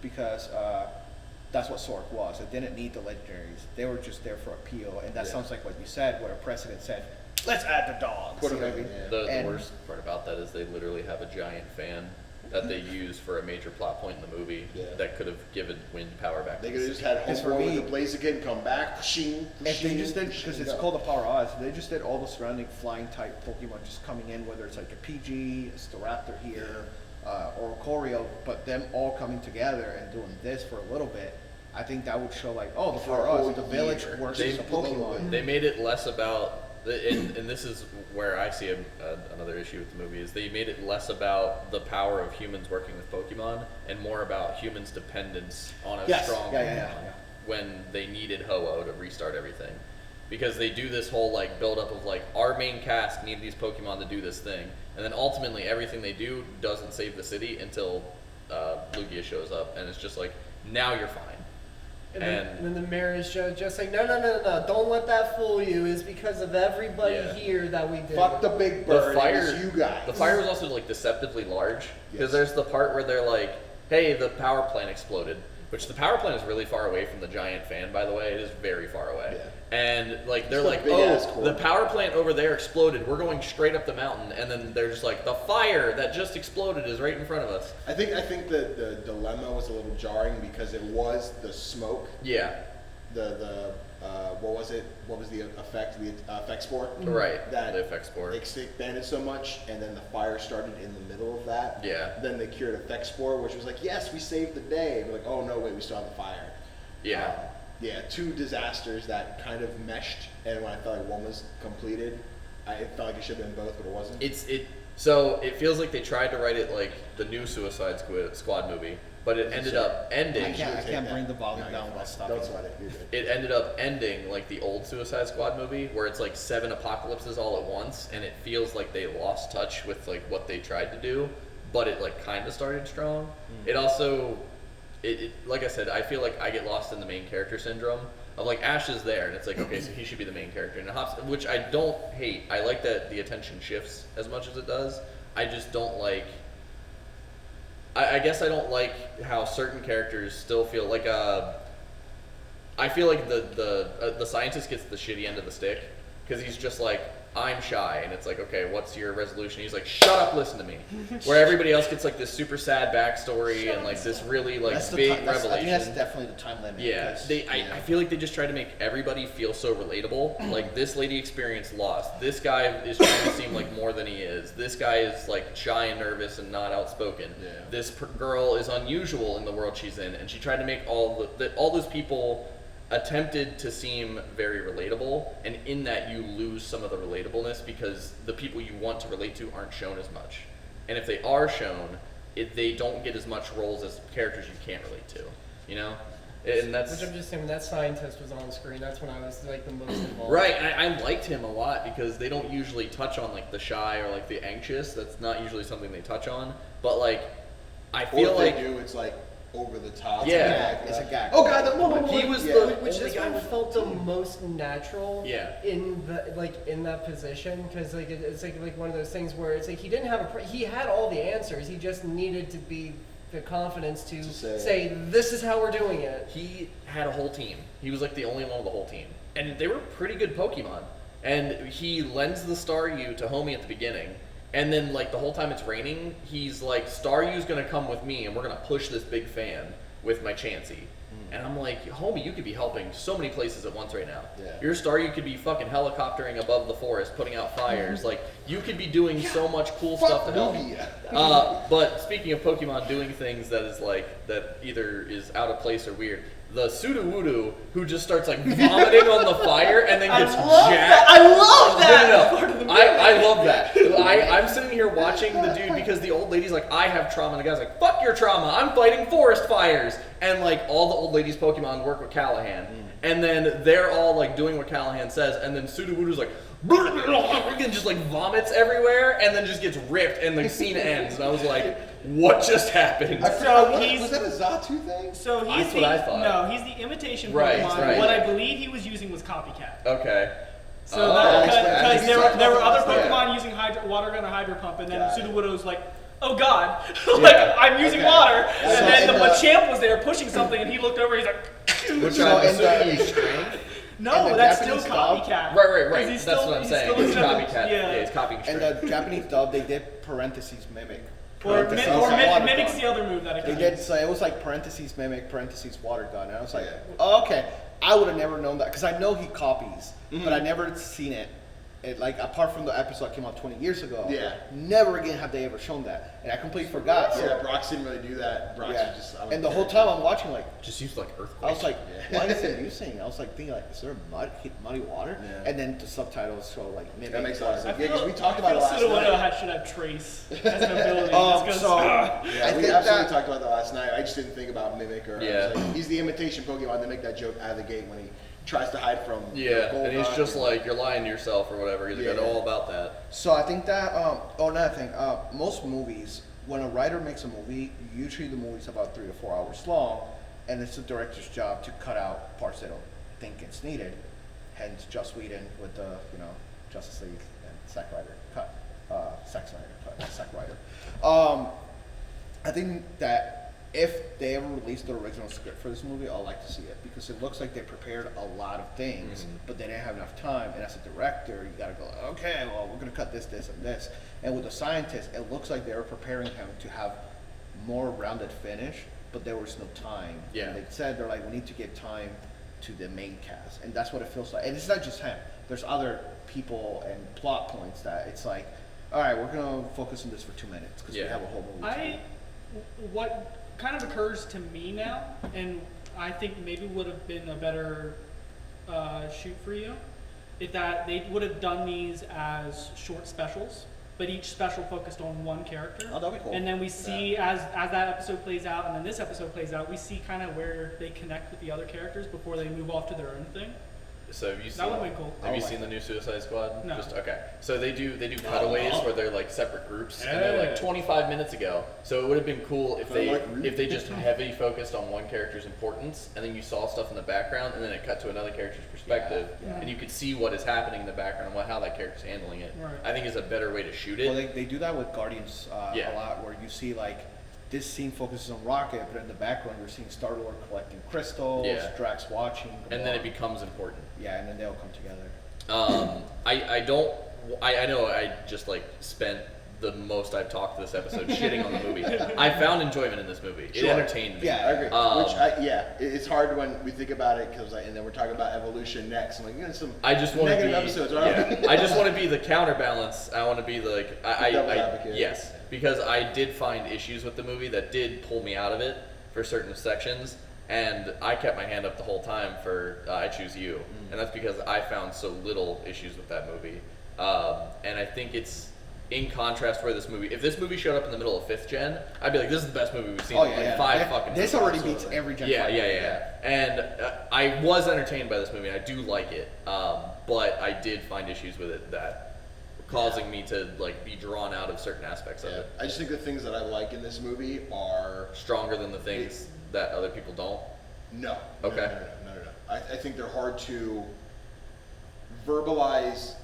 because that's what Sork was. It didn't need the legendaries; they were just there for appeal, and that sounds like what you said, what a precedent said. Let's add the dogs. Put You them know what I in, mean? yeah. The worst part about that is they literally have a giant fan that they use for a major plot point in the movie that could have given wind power back. They to could the have just city. had As for Homeboy with me- the Blaziken come back, shing, If they shing, just did, shing, because it's go. called the Power Odds, they just did all the surrounding flying type Pokemon just coming in, whether it's like a PG, a Staraptor here, or a Choreo, but them all coming together and doing this for a little bit, I think that would show like, oh, the For a Power whole Odds, the village year. works They- as a Pokemon. They made it less about, and this is where I see another issue with the movie, is they made it less about the power of humans working with Pokemon and more about humans' dependence on a Yes. strong Yeah, Pokemon yeah, yeah. when they needed Ho-Oh to restart everything. Because they do this whole like build up of like, our main cast need these Pokemon to do this thing, and then ultimately everything they do doesn't save the city until Lugia shows up, and it's just like, now you're fine. And then the mayor is just like, no, don't let that fool you. It's because of everybody Yeah. here that we did. Fuck the big bird. The fire, It's you guys. The fire was also like deceptively large because Yes. there's the part where they're like, "Hey, the power plant exploded," which the power plant is really far away from the giant fan. By the way, it is very far away. Yeah. And like they're It's a like, big-ass "Oh, core. the power plant over there exploded. We're going straight up the mountain," and then they're just like, "The fire that just exploded is right in front of us." I think that the dilemma was a little jarring because it was the smoke, Yeah, what was it? What was the effect? The effect spore. right. That the effect spore. expanded so much, and then the fire started in the middle of that. Yeah. Then they cured effect spore, which was like, yes, we saved the day. We're like, oh no, wait, we still have the fire. Yeah. Yeah, two disasters that kind of meshed, and when I felt like one was completed, it felt like it should have been both, but it wasn't. So it feels like they tried to write it like the new Suicide Squad movie, but it ended up ending. I can't Take bring that. the volume No, down you're while fine. stopping. Don't sweat it. You're good. It ended up ending like the old Suicide Squad movie, where it's like 7 apocalypses all at once, and it feels like they lost touch with like what they tried to do, but it like kind of started strong. It also, it like I said, I feel like I get lost in the main character syndrome of like Ash is there, and it's like, okay, so he should be the main character, and it hops, which I don't hate. I like that the attention shifts as much as it does. I just don't like. I guess I don't like how certain characters still feel like I feel like the scientist gets the shitty end of the stick because he's just like, I'm shy, and it's like, okay, what's your resolution? He's like, shut up, listen to me. Where everybody else gets like this super sad backstory and like this really like That's the big time, I revelation. think that's definitely the time limit. Yeah, because- I feel like they just try to make everybody feel so relatable. Like, this lady experienced loss. This guy is trying to seem like more than he is. This guy is like shy and nervous and not outspoken. Yeah. This girl is unusual in the world she's in, and she tried to make all those people attempted to seem very relatable, and in that you lose some of the relatableness because the people you want to relate to aren't shown as much. And if they are shown, they don't get as much roles as characters you can't relate to, you know? And that's Which I'm just saying, when that scientist was on screen, that's when I was like the most involved. right. I liked him a lot because they don't usually touch on like the shy or like the anxious. That's not usually something they touch on. But like, I Or feel if like they do, it's like over the top. Yeah. It's a gag. Oh god, that woman. he was Yeah. the Which only this guy one with felt the most natural. Yeah. In that position, because like it's like one of those things where it's like he didn't have he had all the answers. He just needed to be the confidence to say this is how we're doing it. He had a whole team. He was like the only one of the whole team, and they were pretty good Pokemon. And he lends the Staryu to Homie at the beginning, and then like the whole time it's raining, he's like, Staryu's gonna come with me, and we're gonna push this big fan with my Chansey. And I'm like, homie, you could be helping so many places at once right now. Yeah. Your Staryu could be fucking helicoptering above the forest, putting out fires. Like, you could be doing so much cool stuff to help. Lugia. But speaking of Pokemon doing things that is like, that either is out of place or weird, the Sudowoodo who just starts like vomiting on the fire and then gets jacked. I love that. No. I love that. I'm sitting here watching the dude because the old lady's like, I have trauma, and the guy's like, fuck your trauma, I'm fighting forest fires. And like all the old lady's Pokemon work with Callahan. And then they're all like doing what Callahan says, and then Sudowoodo's like, and just like vomits everywhere, and then just gets ripped, and the scene ends. And I was like, what just happened? So he's Was that a Zatu thing? so he's That's the what I thought. No, he's the imitation Right, Pokemon. right. What I believe he was using was Copycat. Okay. So Oh. because there were other Yeah. Pokemon using water gun or Hydro Pump, and then Got it. Sudowoodo's like, oh god, like Yeah. I'm using Okay. water, Yeah. and So then in the the- Machamp was there pushing something, and he looked over, he's like, Which So I'm in the- assuming is strength. no, And the that's still Japanese dub? copycat. Right. 'Cause he's That's still- what I'm he's saying. still It's in the- copycat. yeah. It's copying And strength. the Japanese dub, they did parentheses mimic. Or Parentheses mimics water the gun. other move that it They can did, use. so it was like parentheses mimic, parentheses water gun. And I was like, Yeah. oh, okay. I would have never known that because I know he copies, but I never seen it. Like apart from the episode that came out 20 years ago, Yeah. never again have they ever shown that, and I completely forgot. So, Yeah, Brox didn't really do that. Brox yeah. was just. I don't And the care. whole time I'm watching, like, Just use like earthquake. I was like, Yeah. why is it using? I was like thinking, like, is there muddy water? Yeah. And then the subtitles show like mimic. That makes a lot of I sense. feel, Yeah, 'cause we talked about it last Sudowoodo night. should have Trace as an ability. just 'cause- so Yeah, I we think absolutely that talked about that last night. I just didn't think about Mimic or. Yeah. I was like, he's the imitation Pokemon. They make that joke out of the gate when he tries to hide from. Yeah, and he's Golduck just like, you're lying to yourself or whatever. He's Yeah. got all about that. So I think that another thing, most movies, when a writer makes a movie, usually the movie's about 3 to 4 hours long, and it's the director's job to cut out parts they don't think it's needed. Hence, Joss Whedon with the Justice League and Zack Snyder cut, Zack Snyder. I think that if they ever release the original script for this movie, I'd like to see it because it looks like they prepared a lot of things, but they didn't have enough time. And as a director, you gotta go, okay, well, we're gonna cut this, and this. And with the scientist, it looks like they were preparing him to have more rounded finish, but there was no time. Yeah. And they said they're like, we need to give time to the main cast, and that's what it feels like. And it's not just him. There's other people and plot points that it's like, all right, we're gonna focus on this for 2 minutes because we Yeah. have a whole movie. to do. What kind of occurs to me now, and I think maybe would have been a better shoot for you, is that they would have done these as short specials, but each special focused on one character. Oh, that'd be cool. And then we see as that episode plays out, and then this episode plays out, we see kind of where they connect with the other characters before they move off to their own thing. So have you seen? That would've been cool. Have you Oh, seen the new Suicide Squad? No. Just okay. So they do cutaways where they're like separate groups, and they're like Yeah. 25 minutes ago. So it would have been cool if they like if they just heavy focused on one character's importance, and then you saw stuff in the background, and then it cut to another character's perspective, Yeah. and you could see what is happening in the background and how that character's handling it. Right. I think is a better way to shoot it. Well, they do that with Guardians Yeah. a lot, where you see like this scene focuses on Rocket, but in the background you're seeing Star-Lord collecting crystals, Yeah. Drax watching, and then it Gamora. becomes important. yeah, and then they'll come together. I know I just like spent the most I've talked this episode shitting on the movie. I found enjoyment in this movie. It Sure. entertained me. Yeah. I agree. Um, It's hard when we think about it because, and then we're talking about evolution next. I'm like, some I just want to be. negative episodes. Right? Yeah, I just want to be the counterbalance. I want to be like Devil's advocate. yes, because I did find issues with the movie that did pull me out of it for certain sections, and I kept my hand up the whole time for I Choose You, and that's because I found so little issues with that movie, and I think it's. In contrast, where this movie, if this movie showed up in the middle of 5th gen, I'd be like, this is the best movie we've seen Oh in yeah, like yeah. 5 Yeah, fucking this years. already beats every gen. Yeah, fight. yeah. And I was entertained by this movie. I do like it, but I did find issues with it that causing me to like be drawn out of certain aspects of Yeah. it. I just think the things that I like in this movie are Stronger than the things that other people don't. no. Okay. No. I think they're hard to verbalize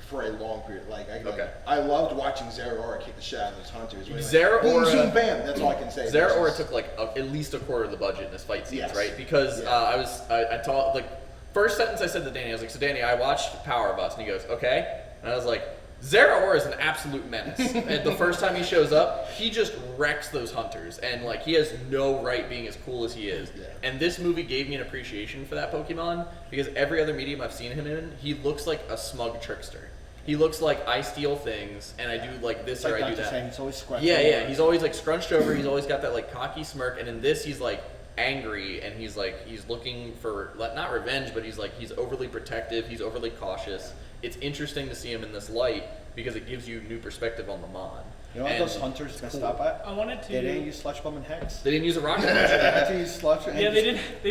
for a long period. Okay. I loved watching Zeraora kick the shit out of those hunters. When he went, Zeraora- boom, zoom, bam. That's all I can say. Zeraora versus- took like at least a quarter of the budget in this fight scenes, Yes. right? Because Yeah. I taught like first sentence I said to Danny, I was like, so Danny, I watched Power of Us, and he goes, okay, and I was like, Zeraora is an absolute menace. And the first time he shows up, he just wrecks those hunters, and like he has no right being as cool as he is. Yeah. And this movie gave me an appreciation for that Pokemon because every other medium I've seen him in, he looks like a smug trickster. He looks like I steal things and I do like this It's or like I do Dr. that. Saying, he's always scratching. Yeah. He's always like scrunched over. He's always got that like cocky smirk, and in this, he's like angry and he's looking for not revenge, but he's overly protective. He's overly cautious. It's interesting to see him in this light, because it gives you new perspective on the Mon. You know what And those hunters messed cool. up at? I wanted to. They didn't use Sludge Bomb and Hex. They didn't use a rocket They launcher. had to use Sludge and Yeah, they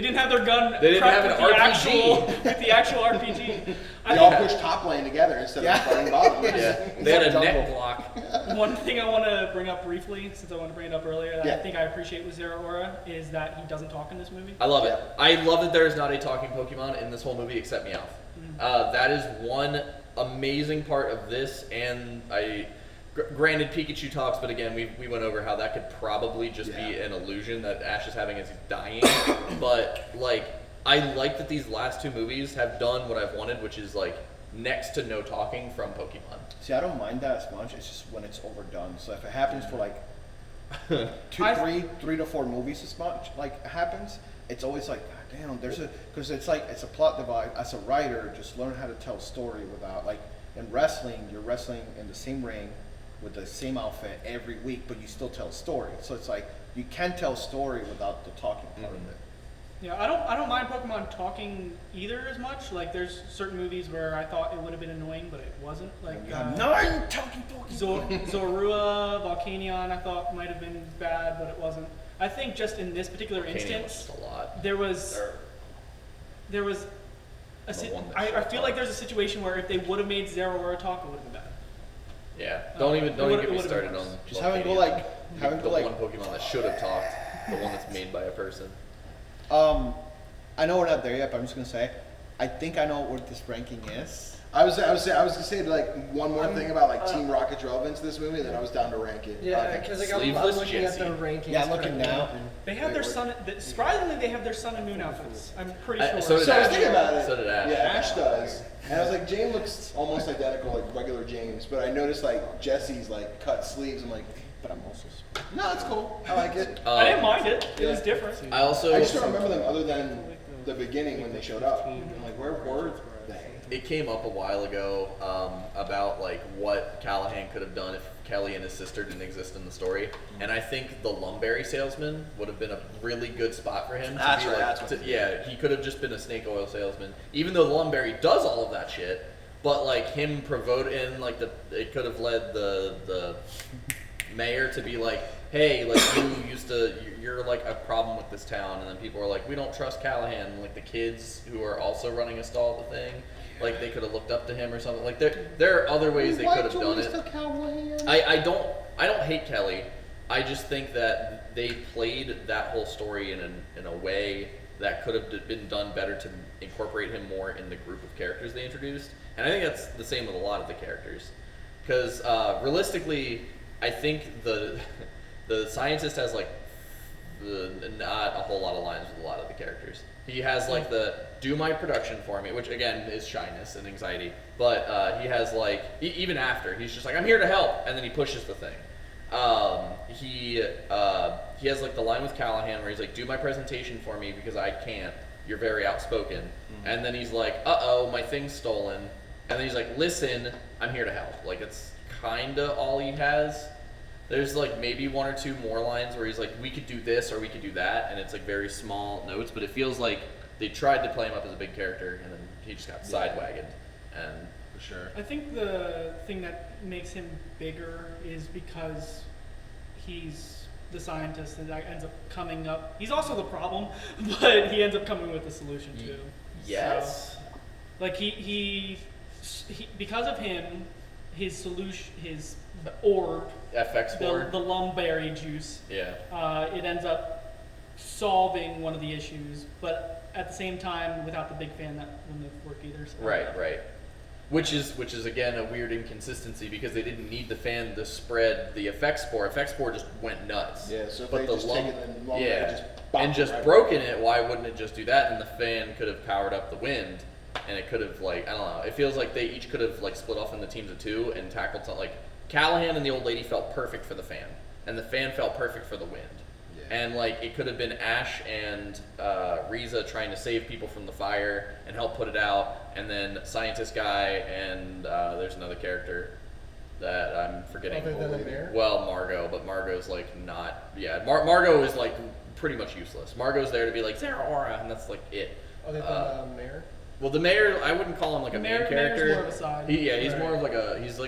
didn't have their gun. They didn't prepped have an with the RPG. actual with the actual RPG. They all pushed top lane together instead of running bottom. Yeah, they had a Jungle. neck block. One thing I want to bring up briefly, since I want to bring it up earlier, that Yeah. I think I appreciate with Zeraora is that he doesn't talk in this movie. I love it. Yeah. I love that there is not a talking Pokemon in this whole movie except Meowth. That is one amazing part of this, and granted, Pikachu talks, but again, we went over how that could probably just be an illusion that Ash is having as he's dying. But like, I like that these last two movies have done what I've wanted, which is like next to no talking from Pokemon. See, I don't mind that as much. It's just when it's overdone. So if it happens for like three to four movies as much, like happens, it's always like, God damn, because it's like it's a plot device. As a writer, just learn how to tell a story without like in wrestling, you're wrestling in the same ring with the same outfit every week, but you still tell a story. So it's like you can tell a story without the talking part of it. Yeah, I don't mind Pokemon talking either as much. Like, there's certain movies where I thought it would have been annoying, but it wasn't. Like, You have 9 talking Pokemon. Zorua, Volcanion, I thought might have been bad, but it wasn't. I think just in this particular Volcanion was instance, just a lot. there was The one that I showed feel up. like there's a situation where if they would have made Zeraora talk, it would have been bad. Yeah, don't even it get me would've been started worse. on. Just have it go Volcanion. like, have it the go like. one Pokemon that should have talked, the one that's made by a person. I know we're not there yet, but I'm just gonna say, I think I know what this ranking is. I was gonna say like one more thing about like Team Rocket's relevance to this movie, and then I was down to rank it. Yeah, Okay. because like I'm Sleeveless looking at the Jesse. rankings. Yeah, I'm looking currently. now. They have their sun. Surprisingly, they have their Sun and Moon outfits. I'm pretty sure. So did So I was Ash. thinking about it. So did Ash. Yeah, Ash does. And I was like, James looks almost identical, like regular James. But I noticed like Jesse's like cut sleeves. I'm like, But I'm also. no, it's cool. I like it. I didn't mind it. It was Yeah. different. I also I just don't remember them other than the beginning when they showed up. I'm like, where were they? it came up a while ago about like what Callahan could have done if Kelly and his sister didn't exist in the story, and I think the Lumberry salesman would have been a really good spot for him. That's to be right, like, that's what- yeah, he could have just been a snake oil salesman, even though Lumberry does all of that shit. But like him provoking, like it could have led the mayor to be like, hey, like you're like a problem with this town, and then people are like, we don't trust Callahan. And, like the kids who are also running a stall at the thing, like they could have looked up to him or something. Like there are other ways they could have done it. I don't hate Kelly. I just think that they played that whole story in a way that could have been done better to incorporate him more in the group of characters they introduced. And I think that's the same with a lot of the characters, because realistically, I think the scientist has like not a whole lot of lines with a lot of the characters. He has like the do my production for me, which again is shyness and anxiety. But he has like even after he's just like, I'm here to help, and then he pushes the thing. He has like the line with Callahan where he's like, do my presentation for me because I can't. You're very outspoken. Mm-hmm. And then he's like, uh-oh, my thing's stolen. And then he's like, listen, I'm here to help. Like it's kinda all he has. There's like maybe one or two more lines where he's like, we could do this or we could do that, and it's like very small notes, but it feels like they tried to play him up as a big character and then he just got sidewagged. And For sure. I think the thing that makes him bigger is because he's the scientist and that ends up coming up. He's also the problem, but he ends up coming with the solution too. yes. So, like he because of him, his solution, his orb, FX board. the lumberry juice, Yeah. it ends up solving one of the issues, but at the same time, without the big fan, that wouldn't have worked either. So. Right. Which is again a weird inconsistency because they didn't need the fan to spread the effects spore. Effects spore just went nuts. Yeah, so if but they the just lump, taken the lumber yeah, and just bopped and it just right broken it, why wouldn't it just do that? And the fan could have powered up the wind, and it could have like I don't know. It feels like they each could have like split off into teams of two and tackled something. Like Callahan and the old lady felt perfect for the fan, and the fan felt perfect for the wind. Yeah. And like it could have been Ash and Riza trying to save people from the fire and help put it out, and then scientist guy and there's another character that I'm forgetting. Other than the mayor? Well, Margot, but Margot's like not. Yeah, Margot is like pretty much useless. Margot's there to be like Zeraora, and that's like it. Other than the mayor? Well, the mayor, I wouldn't call him like a main Mayor's character. more of a side. He's Right. more of like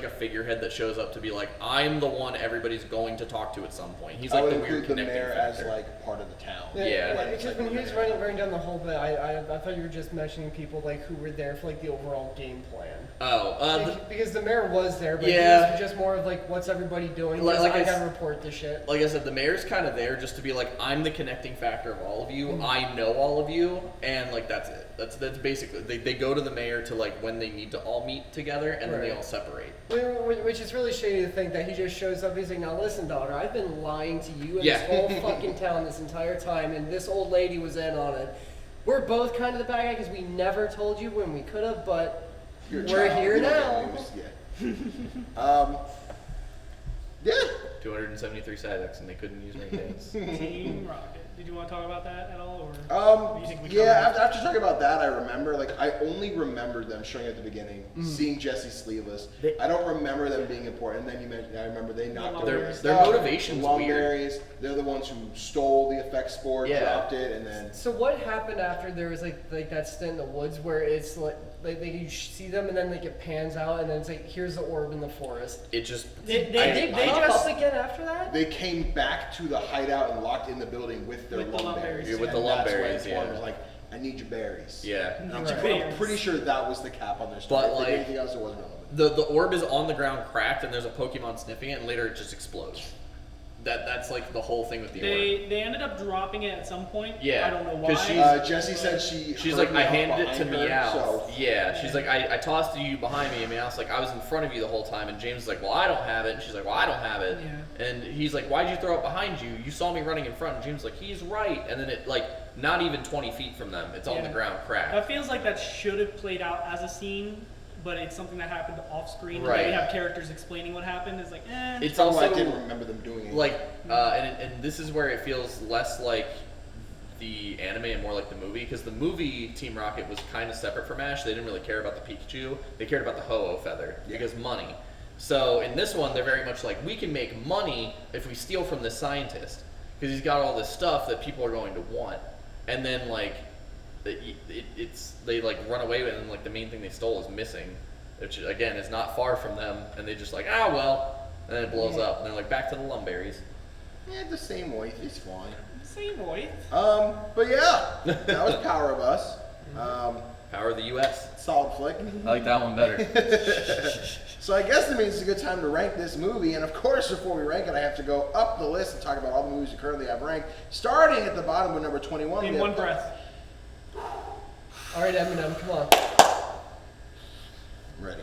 a figurehead that shows up to be like, I'm the one everybody's going to talk to at some point. He's I like would the weird include the connecting mayor factor. as like part of the town. Yeah. Because when he was running down the whole bit, I thought you were just mentioning people like who were there for like the overall game plan. Because the mayor was there, but Yeah. he was just more of like, what's everybody doing? Like I I gotta s- report this shit. like I said, the mayor's kind of there just to be like, I'm the connecting factor of all of you. Mm-hmm. I know all of you, and like that's it. That's basically they go to the mayor to like when they need to all meet together, and then they Right. all separate. Which is really shady to think that he just shows up. He's like, now listen, daughter, I've been lying to you and Yeah. this whole fucking town this entire time, and this old lady was in on it. We're both kind of the bad guy because we never told you when we could have, but You're a we're child, here you don't now. get news. Yeah. 273 side X, and they couldn't use ring days. Team Rocket. Did you want to talk about that at all, or you think we Yeah, covered it? after talking about that, I remember, like, I only remember them showing at the beginning, seeing Jesse sleeveless. I don't remember them being important. And then you mentioned, I remember they knocked over Their- his their stuff. motivation's The weird. Lumberries, they're the ones who stole the effects board, Yeah. dropped it, and then... So what happened after there was like that stint in the woods where it's like you see them and then like it pans out and then it's like here's the orb in the forest. It just They They pop just up again after that. They came back to the hideout and locked in the building with their With the lumberries. lumberries. Yeah, with the And that's when lumberries, Torn yeah. was like, I need your berries. yeah. And I'm, Right. I'm pretty sure that was the cap on their story. But, If they like, did anything else, it wasn't relevant. The orb is on the ground cracked, and there's a Pokemon sniffing it, and later it just explodes. That's like the whole thing with the orb. They ended up dropping it at some point. Yeah, I don't know 'cause why. she's- Jesse said she's She's like, I handed it to behind her, Meow. so Yeah, she's like, I tossed you behind me, and Meow's like, I was in front of you the whole time, and James is like, well, I don't have it, and she's like, well, I don't have it, Yeah. and he's like, why'd you throw it behind you? You saw me running in front, and James is like, he's right, and then it like, not even 20 feet from them, it's on Yeah. the ground cracked. That feels like that should have played out as a scene, but it's something that happened off screen. And Right. then we have characters explaining what happened. It's like, It's Oh, I also didn't remember them doing it. like, and this is where it feels less like the anime and more like the movie, because the movie Team Rocket was kind of separate from Ash. They didn't really care about the Pikachu. They cared about the Ho-Oh feather because money. So in this one, they're very much like, we can make money if we steal from this scientist because he's got all this stuff that people are going to want, and then like they like run away with it, and like the main thing they stole is missing, which again is not far from them, and they just like, ah well, and then it blows up, and they're like, back to the Lumberries. Yeah, the same way. It's fine. same voice. But yeah, that was Power of Us. Power of the U.S. Solid flick. I like that one better. So I guess that means it's a good time to rank this movie. And of course, before we rank it, I have to go up the list and talk about all the movies we currently have ranked. Starting at the bottom with number 21. In we one have- breath. All right, Eminem, come on. Ready.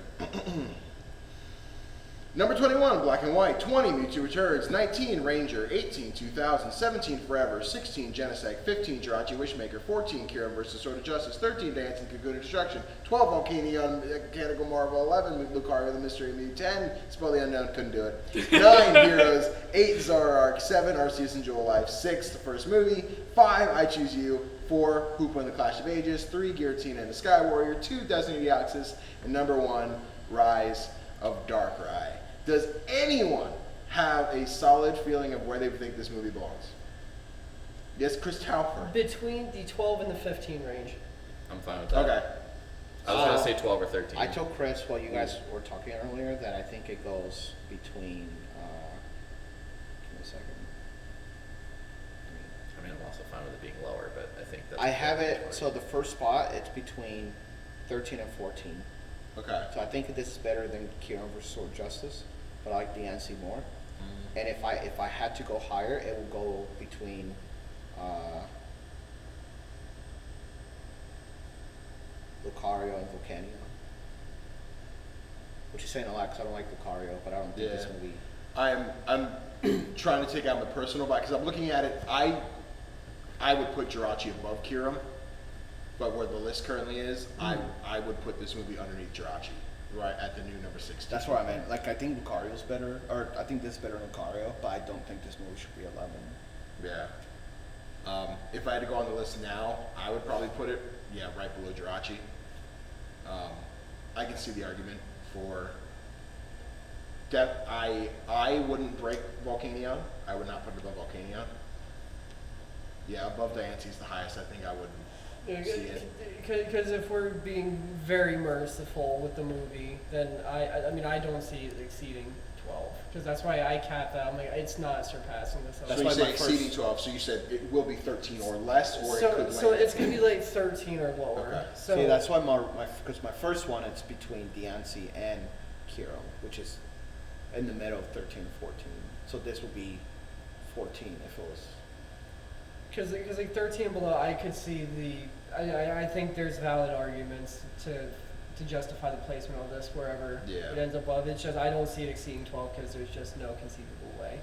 Number 21, Black and White. 20, Mewtwo Returns. 19, Ranger. 18, 2000. 17, Forever. 16, Genesect. 15, Jirachi Wishmaker. 14, Kieran vs. Sword of Justice. 13, Dancing Cocoon of Destruction. 12, Volcanion, Mechanical Marvel. 11, Lucario the Mystery of Mew. 10, Spell the Unknown, couldn't do it. 9, Heroes. 8, Zoroark. 7, Arceus and Jewel Life. 6, the first movie. 5, I Choose You. 4, Hoopa and the Clash of Ages. 3, Giratina and the Sky Warrior. 2, Destiny Deoxys. And number 1, Rise of Darkrai. Does anyone have a solid feeling of where they think this movie belongs? Yes, Chris Taufer. Between the 12 and the 15 range. I'm fine with that. Okay. I was gonna say 12 or 13. I told Chris while you guys were talking earlier that I think it goes between. Give me a second. I mean, I'm also fine with it being lower, but I think that's. I have it. So the first spot, it's between 13 and 14. Okay. So I think that this is better than Kieran vs. Sword of Justice, but I like the NC more. Mm. And if I had to go higher, it would go between. Lucario and Volcanion. Which is saying a lot because I don't like Lucario, but I don't think this Yeah. movie. I'm trying to take out my personal bias because I'm looking at it. I would put Jirachi above Kiram, but where the list currently is, I would put this movie underneath Jirachi, right at the new number 16. That's what I meant. Like, I think Lucario's better, or I think this is better than Lucario, but I don't think this movie should be 11. Yeah. If I had to go on the list now, I would probably put it, right below Jirachi. I can see the argument for depth. I wouldn't break Volcanion. I would not put it above Volcanion. Yeah, above Diancie is the highest I think I would see it. Because if we're being very merciful with the movie, then I mean I don't see it exceeding 12. Because that's why I capped that. I'm like, it's not surpassing this. That's So you why say my exceeding first- 12, so you said it will be 13 or less, or it could So land. it's gonna be like 13 or lower. Okay. So See, that's why because my first one it's between Diancie and Kiro, which is in the middle of 13 and 14. So this would be 14 if it was. Because like 13 and below, I could see I think there's valid arguments to justify the placement of this wherever Yeah. it ends up above. It's just I don't see it exceeding 12 because there's just no conceivable way.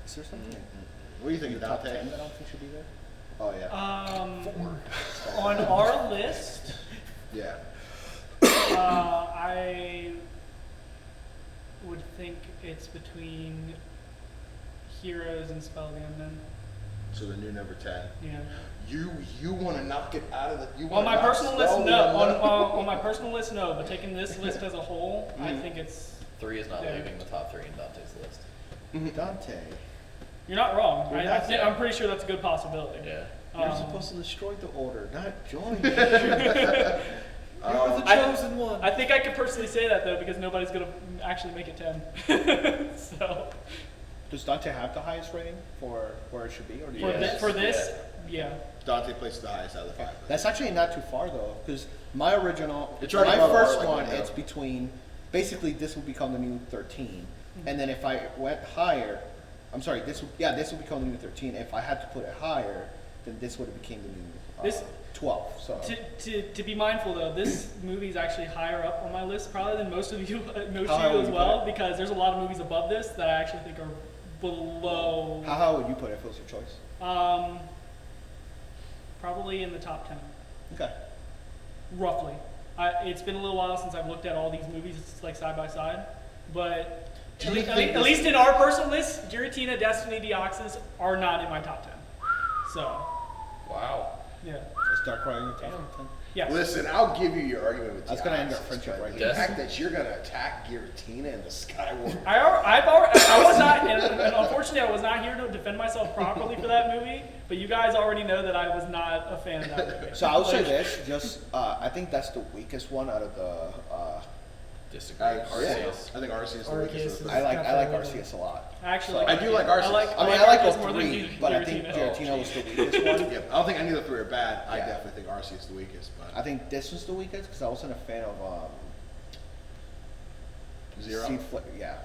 Is there something? What do you think of Top Dante? 10 that I don't think should be there? Oh yeah. On our list, Yeah. I would think it's between Heroes and Spell the Unknown. So the new number 10. Yeah. You want to knock it out of the. You On wanna my knock personal list, Spell the no. Unknown? On my personal list, no. But taking this list as a whole, I Mhm. think it's. 3 is not Yeah. leaving the top 3 in Dante's list. Dante. You're not wrong. You're I not think, I'm pretty sure that's a good possibility. Yeah. You're Um, supposed to destroy the order, not join it. You're the I- chosen one. I think I could personally say that though because nobody's gonna actually make it 10. So Does Dante have the highest rating for where it should be, or do you for, guys- Yes. for this, yeah. Dante placed the highest out of the 5. That's actually not too far though, because my original, It's right my above our, first like, one, window. it's between. Basically, this will become the new 13, and then if I went higher, I'm sorry, this will become the new 13. If I had to put it higher, then this would have became the new This- 12. So To be mindful though, this movie is actually higher up on my list probably than most of you How high would as you well put it? because there's a lot of movies above this that I actually think are below. how high would you put it if it was your choice? Probably in the top 10, Okay. roughly. It's been a little while since I've looked at all these movies like side by side, but Do at, you le- think at least in our personal list, Giratina, Destiny, Deoxys are not in my top 10. So, Wow. yeah. Is Dark Rider in your top 10? Yes. Listen, I'll give you your argument with That's gonna end our Deoxys, friendship but right the there. fact that you're gonna attack Giratina and the Skyward. I was not, and unfortunately, I was not here to defend myself properly for that movie. But you guys already know that I was not a fan of that movie. So I would say Like, this. Just I think that's the weakest one out of the. Disagree. Arceus. I think Arceus is the Arceus weakest of is- the I like Definitely. Arceus a lot. Actually, I do like Arceus. I mean, I like Arceus all more than three, but I think Giratina. Giratina was the weakest one. Yeah, I don't think any of the 3 are bad. I Yeah. definitely think Arceus is the weakest, I but think this was the weakest because I wasn't a fan of Zero. Seed Flicker. Yeah.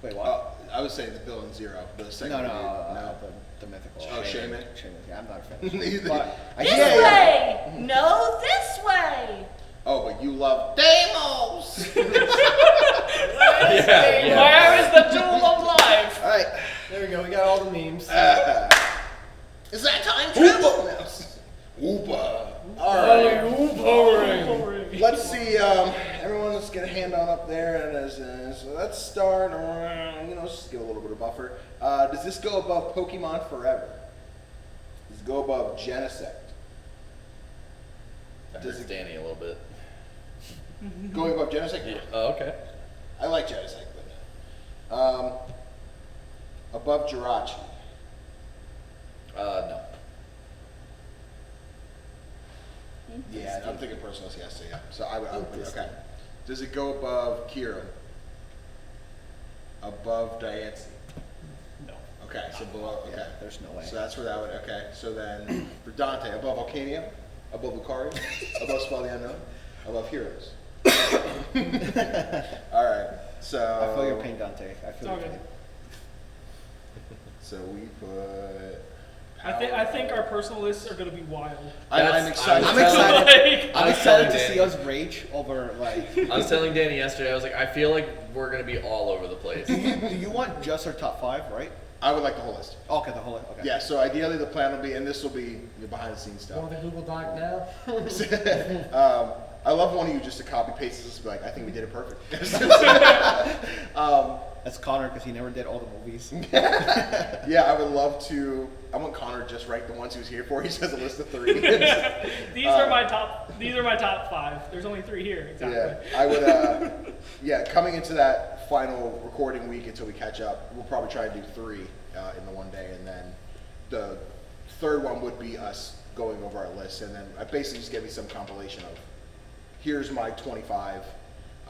Wait, what? I was saying the villain Zero. The second no, no. the mythical. Oh, Shaman. Shaman. Yeah, I'm not a fan. Of Neither. Shaman. But I This yeah. way! No, this way! Oh, but you love Deimos. Yeah. Where is the jewel of life? All right. There we go. We got all the memes. Is that time travel? Oopa. All right. Let's see. Everyone, let's get a hand on up there, and so let's start. Let's just give a little bit of buffer. Does this go above Pokemon Forever? Does it go above Genesect? That Does hurts it- Danny a little bit. Going above Genesect? Yeah. Oh, okay. I like Genesect, but above Jirachi. No. Yeah, I'm thinking personal, yes, so yeah. So I would put it, okay. Does it go above Kira? Above Diancie? No. Okay, so below, okay. Yeah, there's no way. So that's where that would, okay. So then, for Dante, above Volcania, above Lucario, above Spell the Unknown, above Heroes. Alright, so. I feel your pain, Dante. I feel all your good. pain. So we put. I think our personal lists are going to be wild. I'm excited. I'm excited. Like, I'm I was excited to telling see us rage over like. I was telling Danny yesterday, I was like, I feel like we're gonna be all over the place. Do you want just our top 5, right? I would like the whole list. Okay, the whole. Okay. Yeah, so ideally the plan will be, and this will be your behind the scenes stuff. Want the Google Doc now? I love one of you just to copy paste this and be like, I think we did it perfect. That's Connor because he never did all the movies. Yeah, I would love to. I want Connor to just write the ones he was here for. He says a list of 3. these are my top. These are my top 5. There's only 3 here. Exactly. Yeah, I would. Yeah, coming into that final recording week until we catch up, we'll probably try to do 3 in the one day, and then the third one would be us going over our list, and then I basically just give me some compilation of, here's my 25,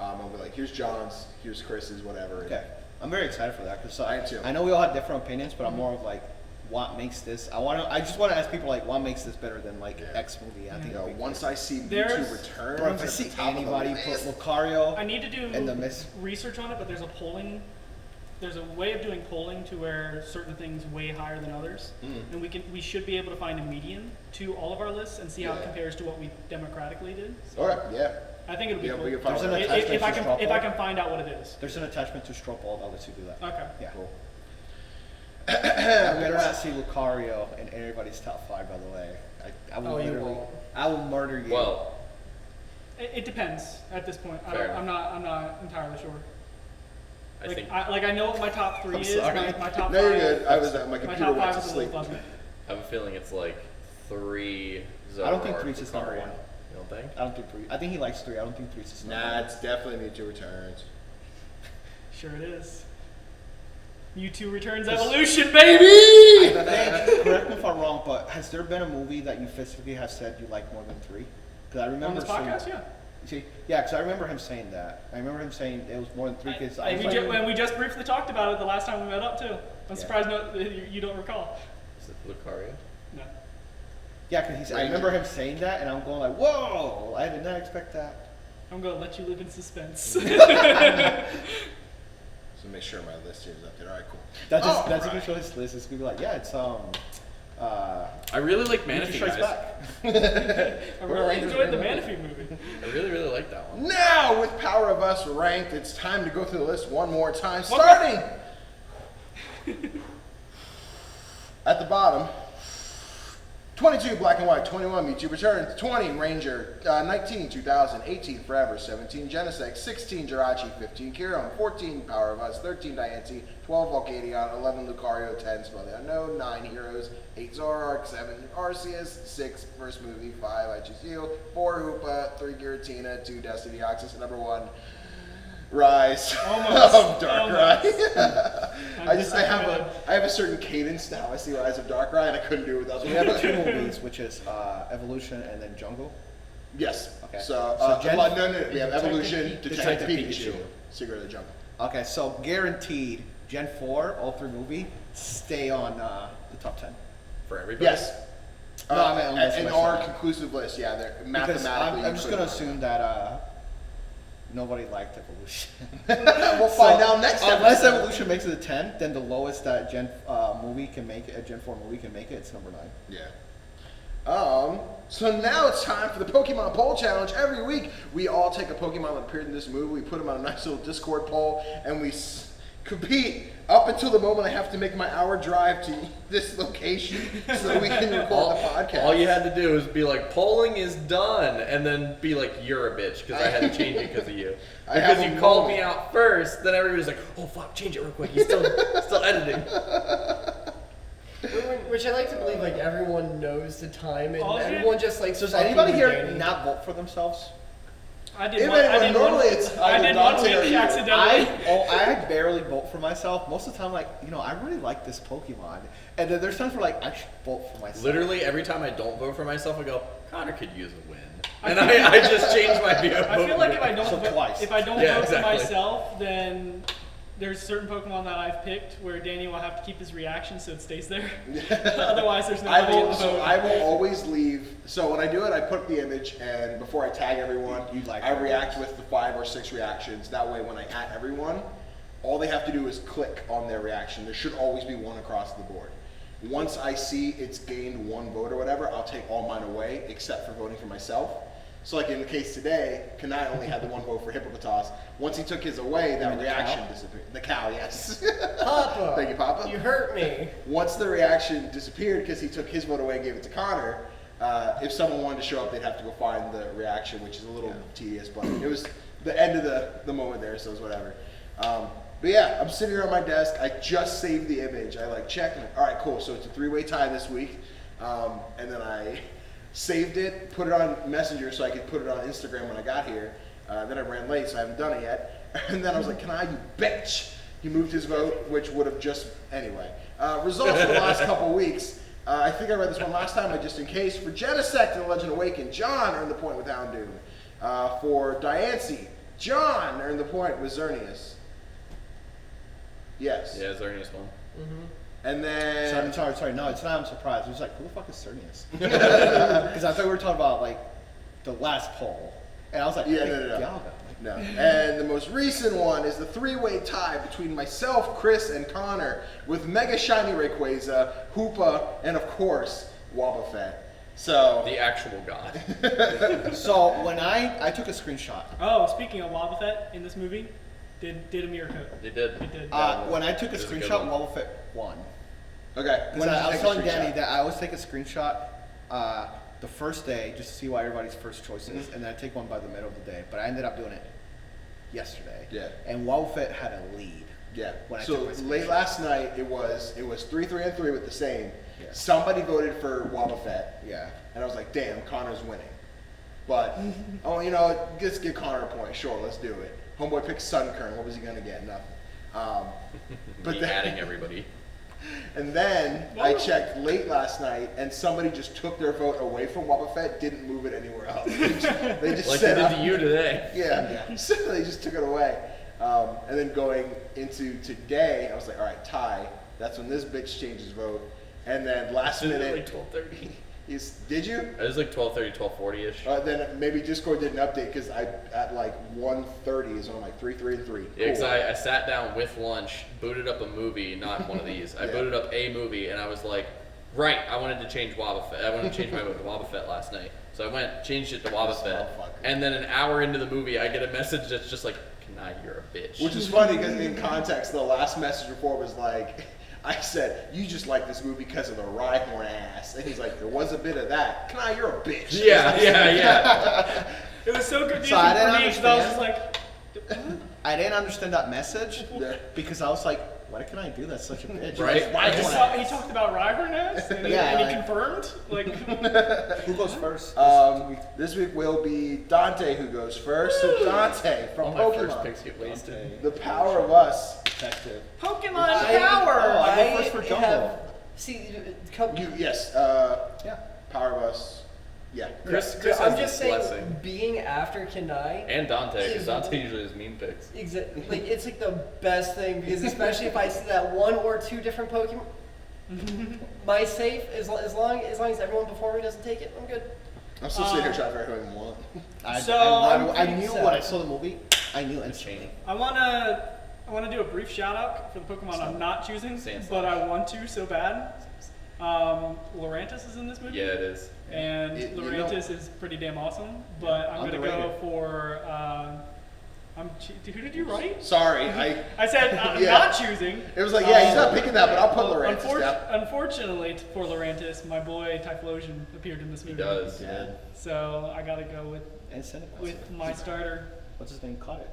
and we're like, here's John's, here's Chris's, whatever. Okay, I'm very excited for that because I am too. I know we all have different opinions, but I'm more of like, what makes this? I just want to ask people like, what makes this better than like X movie? I think You know, it'd be once I see There's- Mewtwo returns, Bro, if I at see the top of the anybody put list- Lucario I need to do in the miss, research on it, but there's a way of doing polling to where certain things way higher than others, and we should be able to find a median to all of our lists and see how it Yeah. compares to what we democratically did. all right, yeah. I think it'll be Yeah, cool. we can find There's an out. attachment If to I can straw if I poll. can find out what it is. There's an attachment to straw poll that lets you do that. Okay. Yeah. Cool. I better not see Lucario in anybody's top 5, by the way. I will Oh, you literally, won't. I will murder you. Well, It depends at this point. Fair. I'm not entirely sure. I Like think I know what my top 3 I'm is. sorry. My top No, 5. you're good. I was my My computer top went 5 to is a little sleep. fuzzy. I have a feeling it's like 3. Zeraora, I don't think 3's his number Lucario. 1. You don't think? I don't think 3. I think he likes 3. I don't think 3's his number Nah, 1. it's definitely Mewtwo returns. Sure it is. Mewtwo Returns This- Evolution, baby! I think, correct me if I'm wrong, but has there been a movie that you physically have said you like more than 3? Because I remember On this podcast, seeing, yeah. See, yeah, because I remember him saying that. I remember him saying it was more than 3 because I And was like, we just briefly talked about it the last time we met up too. I'm Yeah. surprised you don't recall. Is it Lucario? No. yeah, because I remember him saying that, and I'm going like, whoa, I did not expect that. I'm gonna let you live in suspense. So make sure my list here is up there. All right, cool. That's just, All that's right. gonna show his list. It's gonna be like, yeah, it's I really like Mewtwo Manaphy, Strikes guys. Back. I really enjoyed the Manaphy movie. I really, really like that one. Now, with Power of Us ranked, it's time to go through the list one more time, One more. starting at the bottom. 22 Black and White, 21 Mewtwo Returns, 20 Ranger, 19 2000, 18 Forever, 17 Genesect, 16 Jirachi, 15 Kiron, 14 Power of Us, 13 Diancie, 12 Volcanion, 11 Lucario, 10 Spell the Unknown, 9 Heroes, 8 Zoroark, 7 Arceus, 6 First Movie, 5 I Choose You, 4 Hoopa, 3 Giratina, 2 Destiny Deoxys, and number 1 Rise Almost. of Darkrai. I'm I have a certain cadence to how I see Rise of Darkrai, and I couldn't do it without So the we have other two movies, which is Evolution and then Jungle. Yes. Okay. So, So Gen- no, we have Detective Evolution, Pi- Detective Detective Pikachu, Pikachu. Secret of the Jungle. Okay, so guaranteed, Gen 4, all 3 movie, stay on the top 10. For everybody? Yes. No, I mean, on this in list, our yeah. conclusive list, yeah, they're Because mathematically. I'm just gonna assume that nobody liked Evolution. We'll find out next time. Unless Evolution makes it a 10, then the lowest that Gen movie can make it, a Gen 4 movie can make it, it's number 9. Yeah. So now it's time for the Pokemon Poll Challenge. Every week, we all take a Pokemon that appered in this movie, we put them on a nice little Discord poll, and we compete up until the moment I have to make my hour drive to this location so that we can record the podcast. All you had to do is be like, polling is done, and then be like, you're a bitch, because I had to change it because of you. I have Because a you called me moment. out first, then everybody's like, oh fuck, change it real quick. He's still editing. Which I like to believe like everyone knows the time and All you- everyone just like. So does fucking anybody with here Danny. not vote for themselves? I did If one. I anyone, did normally one. it's I either did one Dante or week you. accidentally. I barely vote for myself. Most of the time, like, I really like this Pokemon. And then there's times where, like, I should vote for myself. Literally, every time I don't vote for myself, I go, Connor could use a win. And I just change my view. I feel like if I don't So vote, twice. if I don't Yeah, vote exactly. for myself, then there's certain Pokemon that I've picked where Danny will have to keep his reaction so it stays there. Otherwise, there's I nobody in will, the so vote. I will always leave. So when I do it, I put the image, and before I tag everyone, You like I it. react with the 5 or 6 reactions. That way, when I at everyone, all they have to do is click on their reaction. There should always be one across the board. Once I see it's gained 1 vote or whatever, I'll take all mine away, except for voting for myself. So like in the case today, Kanai only had the 1 vote for Hippopotas. Once he took his away, that mean the reaction cow? disappeared. The cow, yes. Papa. Thank you, Papa. You hurt me. Once the reaction disappeared because he took his vote away and gave it to Connor, if someone wanted to show up, they'd have to go find the reaction, which is a little tedious, but it was the end of the moment there, so it was whatever. But yeah, I'm sitting here on my desk. I just saved the image. I like checked. I'm like, all right, cool. So it's a 3-way tie this week, and then I saved it, put it on Messenger so I could put it on Instagram when I got here. Then I ran late, so I haven't done it yet. And then I was like, you bitch? He moved his vote, which would have just, anyway. Results for the last couple weeks. I think I read this one last time, but just in case. For Genesect and The Legend Awakened, John earned the point with Houndoom. For Diancie, John earned the point with Xerneas. Yes. Yeah, Xerneas won. And then... Sorry. No, it's not. I'm surprised. He was like, who the fuck is Xerneas? Because I thought we were talking about, like, the last poll. And I was like, Yeah, no. Dialga. No. And the most recent one is the three-way tie between myself, Chris, and Connor with Mega Shiny Rayquaza, Hoopa, and of course, Wobbuffet. So... The actual god. So when I took a screenshot. Oh, speaking of Wobbuffet in this movie, did a mirror coat. They did. It did. When I took a It was a good screenshot, one. Wobbuffet won. Okay. Because I was telling Danny that I always take a screenshot the first day just to see what everybody's first choice is, and then I take one by the middle of the day. But I ended up doing it yesterday. Yeah. And Wobbuffet had a lead. Yeah. When I So took my late screenshot. last night, it was 3-3-3 with the same. Yeah. Somebody voted for Wobbuffet. Yeah. And I was like, damn, Connor's winning. But, let's give Connor a point. Sure, let's do it. Homeboy picked Sunkern. What was he going to get? Nothing. But Be then, adding everybody. And then I checked late last night, and somebody just took their vote away from Wobbuffet, didn't move it anywhere else. They just Like said, they did to you today. Yeah, so they just took it away. And then going into today, I was like, all right, tie. That's when this bitch changed his vote. And then last Did it minute, like 12:30. did you? It was like 12:30, 12:40ish. Then maybe Discord did an update because at like 1:30 is on like 3-3-3. Yeah, because I sat down with lunch, booted up a movie, not one of these. I Yeah. booted up a movie, and I was like, right, I wanted to change Wobbuffet. I wanted to change my vote to Wobbuffet last night. So I went, changed it to Wobbuffet. motherfucker. And then an hour into the movie, I get a message that's just like, Kanai, you're a bitch. Which is funny because in context, the last message before was like, I said, you just like this movie because of the Rhyhorn ass. And he's like, there was a bit of that. Come on, you're a bitch. Yeah. It was so confusing So I didn't for me because I was just understand. like, I didn't understand that message Yeah. because I was like, why can I do that? Such a bitch. Right? I just saw, he talked about Rhyhorn and, Yeah, and he like- confirmed. Like, Who goes first? This week will be Dante who goes first. So Dante from All my first Pokemon. picks get wasted. The power of us. Detective. Pokemon I power. go first for Jumbo. Yes. Yeah. Power of us. Yeah. Chris I'm has just this saying, blessing. being after Kanai, And Dante, because Dante usually has mean picks. like it's like the best thing because especially if I see that one or two different Pokemon, my safe as long as everyone before me doesn't take it, I'm good. I'm still sitting here trying to figure out who I want. I knew so- when I saw the movie, I knew instantly. I wanna do a brief shout out for the Pokemon I'm not choosing, Sandslash. but I want to so bad. Lurantis is in this movie. Yeah, it is. And You know- Lurantis is pretty damn awesome, but I'm gonna go Underrated. for. Who did you write? Sorry, I said I'm Yeah. not choosing. it was like, yeah, he's not picking that, but I'll put Well, Lorenz down. Unfortunately for Lurantis, my boy Typhlosion appeared in this He movie. does. Yeah. So I gotta go And Seneca. with my starter. What's his name? Caught it.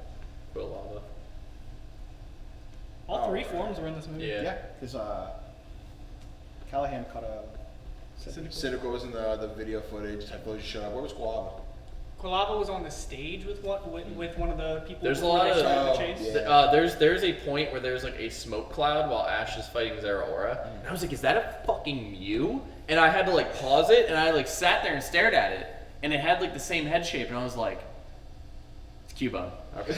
Quilava. All three okay. forms were in this movie. Yeah. Yeah, because Callahan caught a. Cynical was in the video footage. Typhlosion showed up. Where was Quilava? Quilava was on the stage with one of the people. There's a before lot they of- started the Oh, chase. yeah. There's a point where there's like a smoke cloud while Ash is fighting Zeraora, and I was like, is that a fucking Mew? And I had to like pause it, and I like sat there and stared at it, and it had like the same head shape, and I was like, it's Cubone. Okay.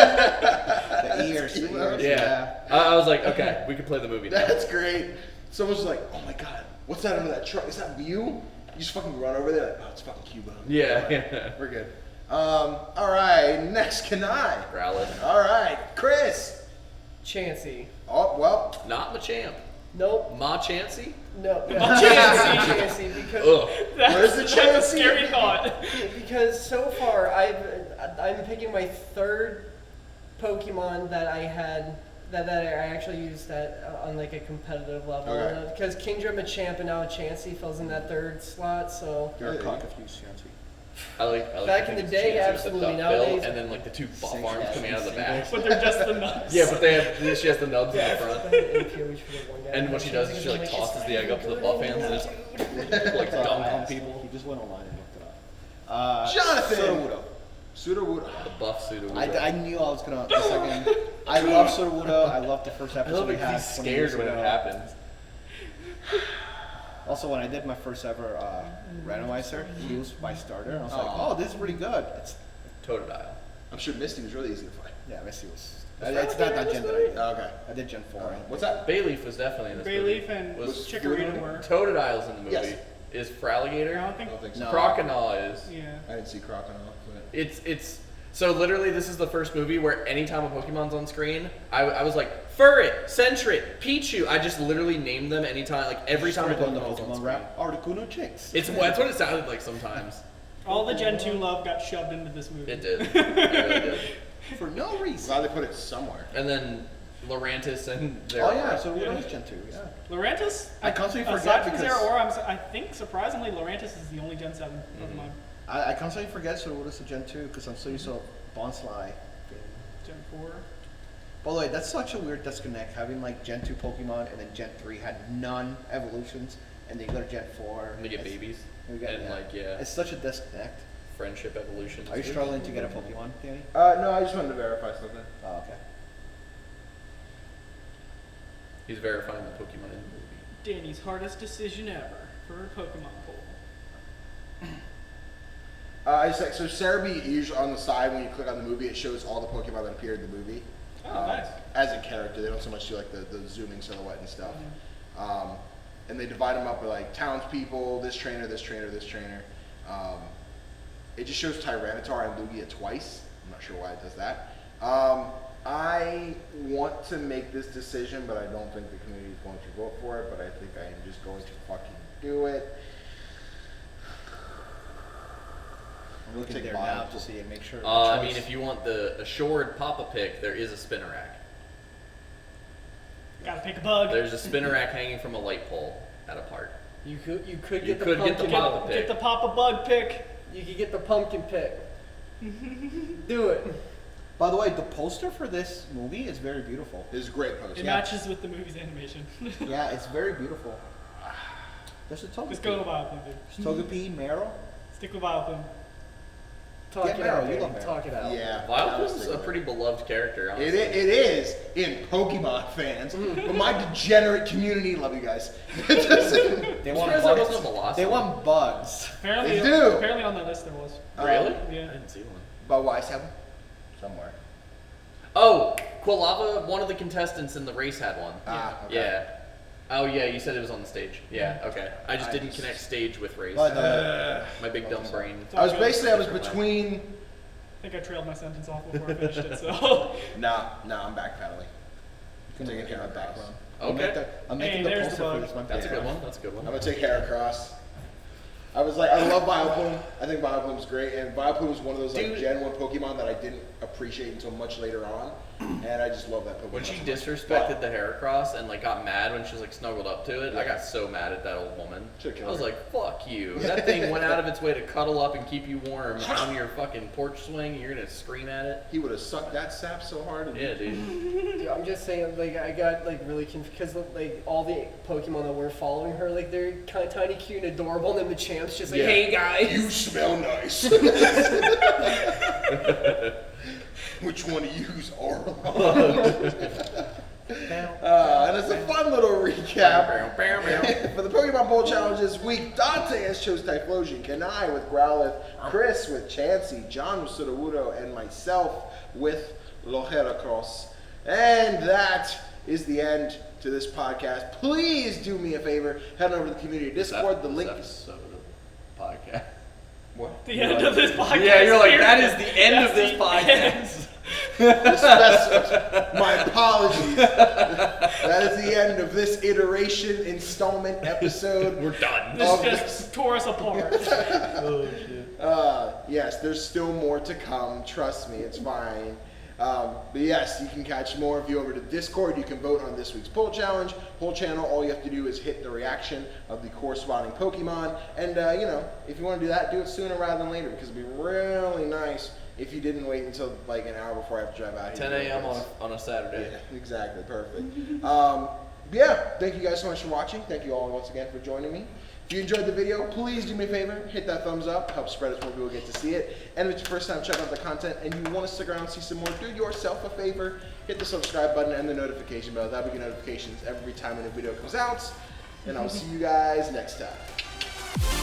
The ears. The ears. Yeah. I was like, okay, we can play the movie now. That's great. Someone's just like, oh my god, what's that under that truck? Is that Mew? You just fucking run over there like, oh, it's fucking Cubone. Yeah. We're good. All right, next Kanai. Growlithe. All right, Chris. Chansey. Oh, well, Not Machamp. Nope. Machancy? No. Chansey. Chansey because Ugh. where's the That's a chance? scary thought. because so far I'm picking my third Pokemon that I had that I actually used on like a competitive level. Okay. Because Kingdra, Machamp, and now Chansey fills in that third slot. So You're a cock confused, Chansey. I like Back to in think the it's day, Chansey with the absolutely. duck bill, Nowadays- and then like the two buff Single- arms coming out of the back. But they're just the nuts. Yeah, but she has the nubs in the front. NPH for the one guy. And what she does is she like tosses the egg up to the buff hands and just like dunk on people. He just went online and looked it up. Jonathan. Sudowoodo. Sudowoodo. The buff suit. I knew I was gonna. The second. I love Sudowoodo. I love the first I episode love we it had. 'cause he's 20 years scared when it ago. happens. Also, when I did my first ever randomizer, he was my starter. And I was like, oh, this is pretty good. It's, Totodile. I'm sure Misty was really easy to fight. yeah, Misty was. It's not that gen that I did. Oh, okay. I did Gen 4. What's that? Bayleaf was definitely in this Bayleaf movie. and Was Chikorita were. Totodile's in the movie. Yes. Is I Fralligator? don't I think. don't think so. No. Croconaw is. Yeah. I didn't see Crocodile. But... It's so literally this is the first movie where anytime a Pokemon's on screen, I was like Furret, Sentret, Pichu. I just literally named them anytime, like every time a Started on the Pokemon's on Pokemon screen. rap. Articuno chicks. That's what it sounded like sometimes. All the Gen 2 love got shoved into this movie. It did. It really did. For no reason. Glad they put it somewhere. And then Lurantis and Oh Zeraora. yeah, so Yeah. it is Gen 2. Yeah. Lurantis? I constantly aside forget from because- Zeraora, I think surprisingly Lurantis is the only Gen 7 Pokemon. I constantly forget so what is a Gen 2 because I'm so used to Bonsly. Gen 4. By the way, that's such a weird disconnect having like Gen 2 Pokemon and then Gen 3 had none evolutions and then you go to Gen 4. And they get it's- babies. we get- And like, yeah, It's such a disconnect. friendship evolution. Are you struggling to get a Pokemon, Danny? No, I just wanted to verify something. Oh, okay. He's verifying the Pokemon in the movie. Danny's hardest decision ever for a Pokemon poll. I just like so Cerebi usually on the side when you click on the movie, it shows all the Pokemon that appeared in the movie. Oh, nice. As a character, they don't so much do like the zooming silhouette and stuff. And they divide them up with like townspeople, this trainer, this trainer, this trainer. It just shows Tyranitar and Lugia twice. I'm not sure why it does that. I want to make this decision, but I don't think the community is going to vote for it. But I think I am just going to fucking do it. I'm looking Take there mine. now to see and make sure. I mean, if you want the assured Papa pick, there is a Spinnerack. Gotta pick a bug. There's a Spinnerack hanging from a light pole at a park. You could get You the could get the pumpkin. Papa pick. Get the Papa Bug pick. You could get the pumpkin pick. Do it. By the way, the poster for this movie is very beautiful. It's a great post. It Yeah. matches with the movie's animation. Yeah, it's very beautiful. There's a Togepi. Let's go to Vileplume, dude. There's Togepi, Meryl. Stick with Vileplume. Talk Yeah, it Meryl, out, you Danny. love Meryl. Talk it out. Yeah. Vileplume's a pretty beloved character, honestly. It is in Pokemon fans, but my degenerate community love you guys. It doesn't- They want surprised there bugs. wasn't a Velocity. They want bugs. Apparently, They do. Apparently on the list there was. Really? Yeah. I didn't see one. But why have them? Somewhere. Oh, Quilava, one of the contestants in the race had one. Ah, okay. Yeah. Oh yeah, you said it was on the stage. Yeah, okay. I just I didn't just- connect stage with race. But, uh, My big dumb brain. I was between. I think I trailed my sentence off before I finished it, so. Nah, I'm backpedaling. I'm Taking care of background. Okay. I'm making Hey, the there's poster the for bug. this one. That's a good one. That's a good I'm one. gonna take Heracross. I was like, I love Vileplume. I think Vileplume's great, and Vileplume is one of those like Dude. Gen 1 Pokemon that I didn't appreciate until much later on, and I just love that Pokemon. When she so much. disrespected the Heracross and like got mad when she was like snuggled up to it, I got so mad at that old woman. Should've killed I was her. like, "Fuck you!" That thing went out of its way to cuddle up and keep you warm on your fucking porch swing. And you're gonna scream at it? He would have sucked that sap so hard. And Yeah, dude. Dude, I'm just saying, like, I got like really confused because like all the Pokemon that were following her, like they're kind of tiny, cute, and adorable, and then Machamp's just like, Yeah. "Hey guys." You smell nice. Which one of you's Orlon? And it's a fun little recap. For the Pokemon Bowl Challenge this week, Dante has chose Typhlosion, Kanai with Growlithe, Chris with Chansey, John with Sudowoodo, and myself with Loheracross. And that is the end to this podcast. Please do me a favor, head over to the community Discord. The link is... episode of podcast. What? The end of this podcast. Yeah, you're like, period. that is the end of That's this the podcast. My apologies. That is the end of this iteration, installment, episode. We're done. Of This this. just tore us apart. Oh shit. Yes, there's still more to come. Trust me, it's fine. But yes, you can catch more of you over to Discord. You can vote on this week's poll challenge. Whole channel, all you have to do is hit the reaction of the corresponding Pokemon. And, you know, if you want to do that, do it sooner rather than later because it'd be really nice if you didn't wait until like an hour before I have to drive out here. 10 a.m. on a Saturday. Yeah, exactly. Perfect. Yeah, thank you guys so much for watching. Thank you all once again for joining me. If you enjoyed the video, please do me a favor, hit that thumbs up, help spread as more people get to see it. And if it's your first time checking out the content and you want to stick around and see some more, do yourself a favor, hit the subscribe button and the notification bell. That'll give you notifications every time a new video comes out. and I'll see you guys next time.